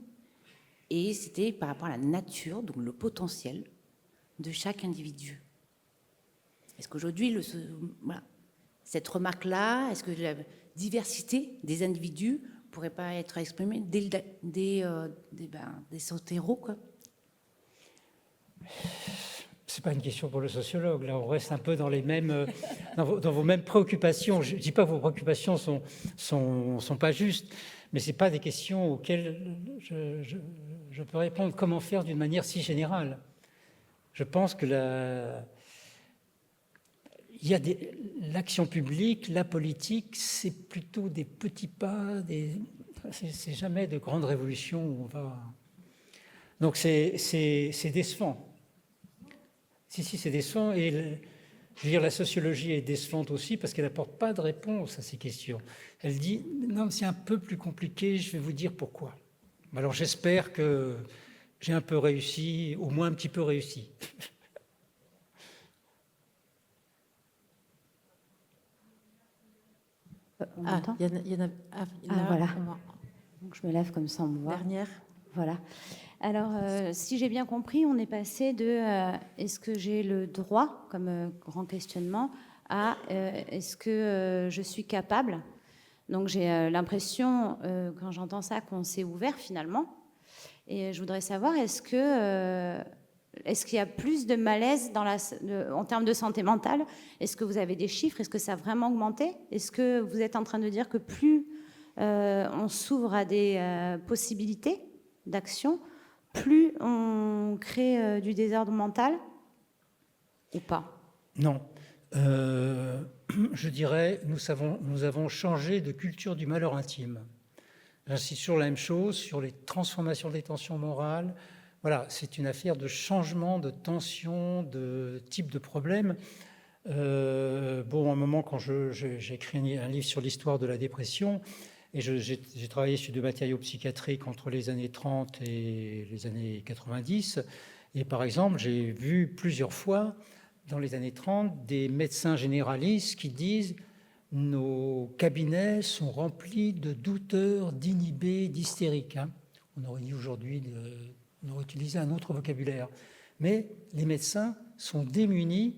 et c'était par rapport à la nature, donc le potentiel de chaque individu. Est-ce qu'aujourd'hui, cette remarque-là, est-ce que la diversité des individus ne pourrait pas être exprimée dès sautéros, quoi? C'est pas une question pour le sociologue. Là, on reste un peu dans les mêmes, dans vos mêmes préoccupations. Je ne dis pas que vos préoccupations sont pas justes, mais c'est pas des questions auxquelles je peux répondre. Comment faire d'une manière si générale? Je pense que l'action publique, la politique, c'est plutôt des petits pas. C'est jamais de grandes révolutions où on va. Donc c'est décevant. Si, c'est décevant. Et je veux dire, la sociologie est décevante aussi parce qu'elle n'apporte pas de réponse à ces questions. Elle dit, non, c'est un peu plus compliqué, je vais vous dire pourquoi. Alors j'espère que j'ai un peu réussi, au moins un petit peu réussi. On m'entend ? Voilà. Donc je me lève comme ça, on me voit. Dernière. Voilà. Alors, si j'ai bien compris, on est passé de est-ce que j'ai le droit, comme grand questionnement, à est-ce que je suis capable ? Donc j'ai l'impression, quand j'entends ça, qu'on s'est ouvert finalement. Et je voudrais savoir, est-ce qu'il y a plus de malaise en termes de santé mentale ? Est-ce que vous avez des chiffres ? Est-ce que ça a vraiment augmenté ? Est-ce que vous êtes en train de dire que plus on s'ouvre à des possibilités d'action, plus on crée du désordre mental ou pas ? Non. Je dirais, nous avons changé de culture du malheur intime. J'insiste sur la même chose, sur les transformations des tensions morales. Voilà, c'est une affaire de changement, de tension, de type de problème. À un moment, quand j'ai écrit un livre sur l'histoire de la dépression, et j'ai travaillé sur des matériaux psychiatriques entre les années 30 et les années 90. Et par exemple, j'ai vu plusieurs fois, dans les années 30, des médecins généralistes qui disent « nos cabinets sont remplis de douteurs, d'inhibés, d'hystériques ». On aurait dit aujourd'hui, on aurait utilisé un autre vocabulaire. Mais les médecins sont démunis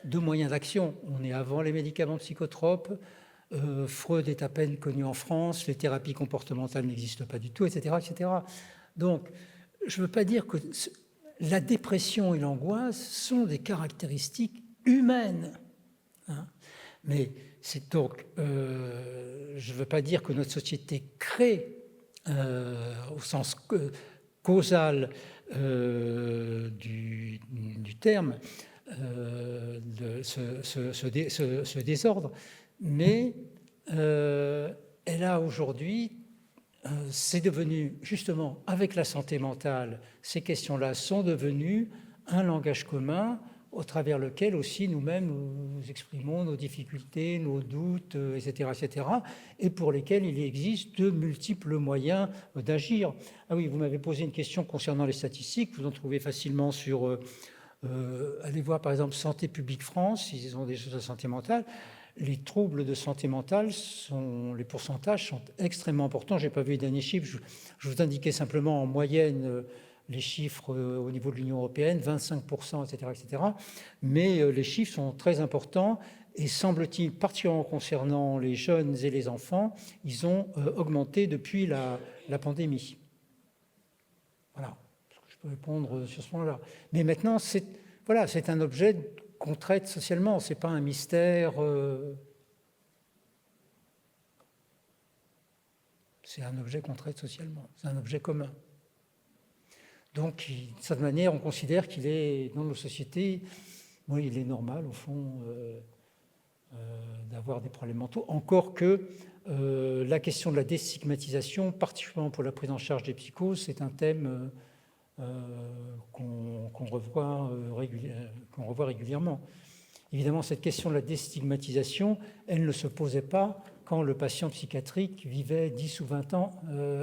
de moyens d'action. On est avant les médicaments psychotropes, Freud est à peine connu en France, les thérapies comportementales n'existent pas du tout, etc., etc. Donc, je ne veux pas dire que la dépression et l'angoisse sont des caractéristiques humaines. Mais c'est donc, je ne veux pas dire que notre société crée, au sens causal du terme, ce désordre, mais elle a aujourd'hui, c'est devenu, justement, avec la santé mentale, ces questions-là sont devenues un langage commun au travers lequel aussi nous-mêmes nous exprimons nos difficultés, nos doutes, etc., etc., et pour lesquels il existe de multiples moyens d'agir. Ah oui, vous m'avez posé une question concernant les statistiques, vous en trouvez facilement sur... allez voir par exemple Santé publique France, ils ont des choses de santé mentale. Les troubles de santé mentale, les pourcentages sont extrêmement importants. Je n'ai pas vu les derniers chiffres, je vous indiquais simplement en moyenne les chiffres au niveau de l'Union européenne, 25%, etc., etc. Mais les chiffres sont très importants et semble-t-il, particulièrement concernant les jeunes et les enfants, ils ont augmenté depuis la pandémie. Voilà, je peux répondre sur ce point-là. Mais maintenant, c'est un objet qu'on traite socialement, ce n'est pas un mystère. C'est un objet qu'on traite socialement, c'est un objet commun. Donc, de cette manière, on considère qu'il est, dans nos sociétés, oui, il est normal, au fond, d'avoir des problèmes mentaux. Encore que la question de la déstigmatisation, particulièrement pour la prise en charge des psychoses, c'est un thème qu'on revoit régulièrement. Évidemment, cette question de la déstigmatisation, elle ne se posait pas quand le patient psychiatrique vivait 10 ou 20 ans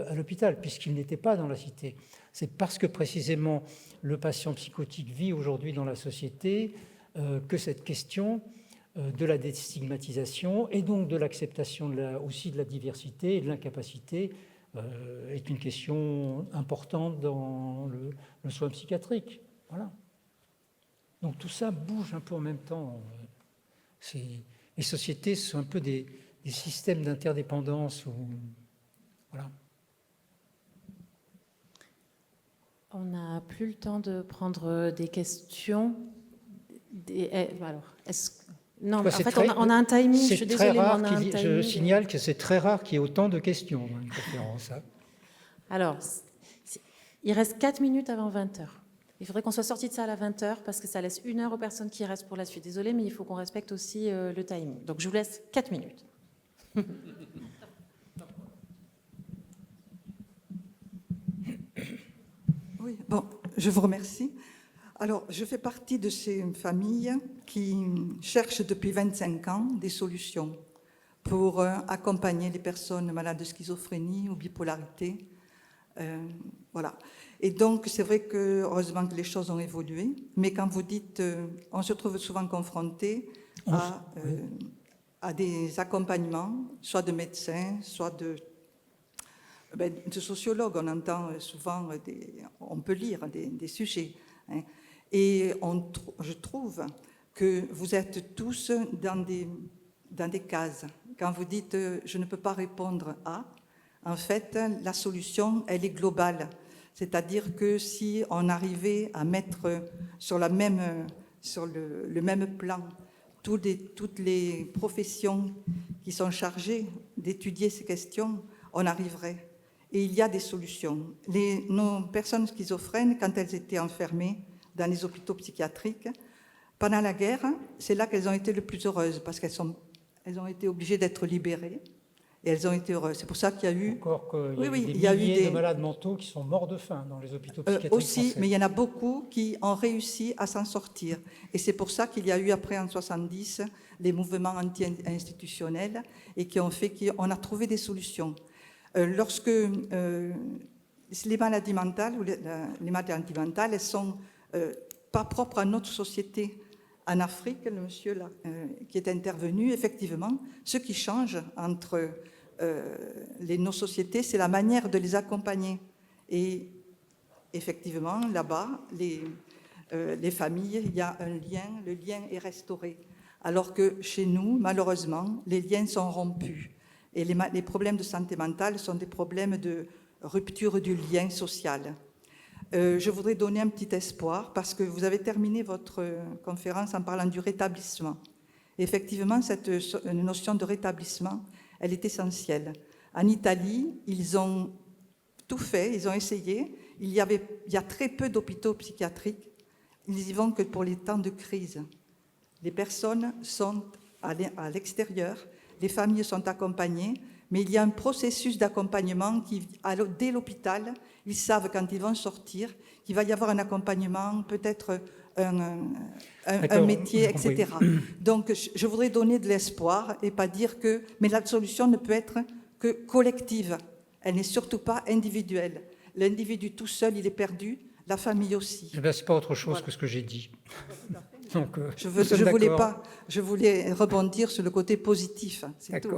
à l'hôpital, puisqu'il n'était pas dans la cité. C'est parce que précisément le patient psychotique vit aujourd'hui dans la société que cette question de la déstigmatisation et donc de l'acceptation aussi de la diversité et de l'incapacité est une question importante dans le soin psychiatrique. Voilà. Donc tout ça bouge un peu en même temps. Les sociétés sont un peu des systèmes d'interdépendance. Voilà. On n'a plus le temps de prendre des questions. Non, en fait, on a un timing. Je suis désolée, mais on a un timing. Je signale que c'est très rare qu'il y ait autant de questions dans une conférence. Alors, il reste 4 minutes avant 20h. Il faudrait qu'on soit sorti de ça à 20h parce que ça laisse 1 heure aux personnes qui restent pour la suite. Désolée, mais il faut qu'on respecte aussi le timing. Donc, je vous laisse 4 minutes. Oui, bon, je vous remercie. Alors, je fais partie de ces familles qui cherchent depuis 25 ans des solutions pour accompagner les personnes malades de schizophrénie ou bipolarité. Voilà. Et donc, c'est vrai que, heureusement que les choses ont évolué, mais quand vous dites, on se trouve souvent confronté à à des accompagnements, soit de médecins, soit de sociologues. On entend souvent, on peut lire des sujets. Hein. Et je trouve que vous êtes tous dans des cases. Quand vous dites « je ne peux pas répondre à », en fait, la solution, elle est globale. C'est-à-dire que si on arrivait à mettre sur le même plan toutes les professions qui sont chargées d'étudier ces questions, on arriverait. Et il y a des solutions. Nos personnes schizophrènes, quand elles étaient enfermées dans les hôpitaux psychiatriques, pendant la guerre, c'est là qu'elles ont été le plus heureuses, parce qu'elles ont été obligées d'être libérées, et elles ont été heureuses. C'est pour ça qu'il y a eu... Encore qu'il y a eu des milliers de malades mentaux qui sont morts de faim dans les hôpitaux psychiatriques aussi, français. Mais il y en a beaucoup qui ont réussi à s'en sortir. Et c'est pour ça qu'il y a eu, après, en 70, les mouvements anti-institutionnels, et qui ont fait qu'on a trouvé des solutions. Lorsque les maladies mentales, ou les maladies mentales, elles sont pas propres à notre société. En Afrique, le monsieur là, qui est intervenu, effectivement, ce qui change entre nos sociétés, c'est la manière de les accompagner. Et effectivement, là-bas, les familles, il y a un lien, le lien est restauré. Alors que chez nous, malheureusement, les liens sont rompus. Et les problèmes de santé mentale sont des problèmes de rupture du lien social. Je voudrais donner un petit espoir, parce que vous avez terminé votre conférence en parlant du rétablissement. Et effectivement, cette notion de rétablissement, elle est essentielle. En Italie, ils ont tout fait, ils ont essayé. Il y a très peu d'hôpitaux psychiatriques. Ils y vont que pour les temps de crise. Les personnes sont à l'extérieur, les familles sont accompagnées, mais il y a un processus d'accompagnement qui, dès l'hôpital, ils savent quand ils vont sortir qu'il va y avoir un accompagnement, peut-être un métier, etc. Oui. Donc, je voudrais donner de l'espoir et pas dire que... Mais la solution ne peut être que collective. Elle n'est surtout pas individuelle. L'individu tout seul, il est perdu, la famille aussi. Ce n'est pas autre chose que ce que j'ai dit. Donc, je voulais rebondir sur le côté positif. C'est tout.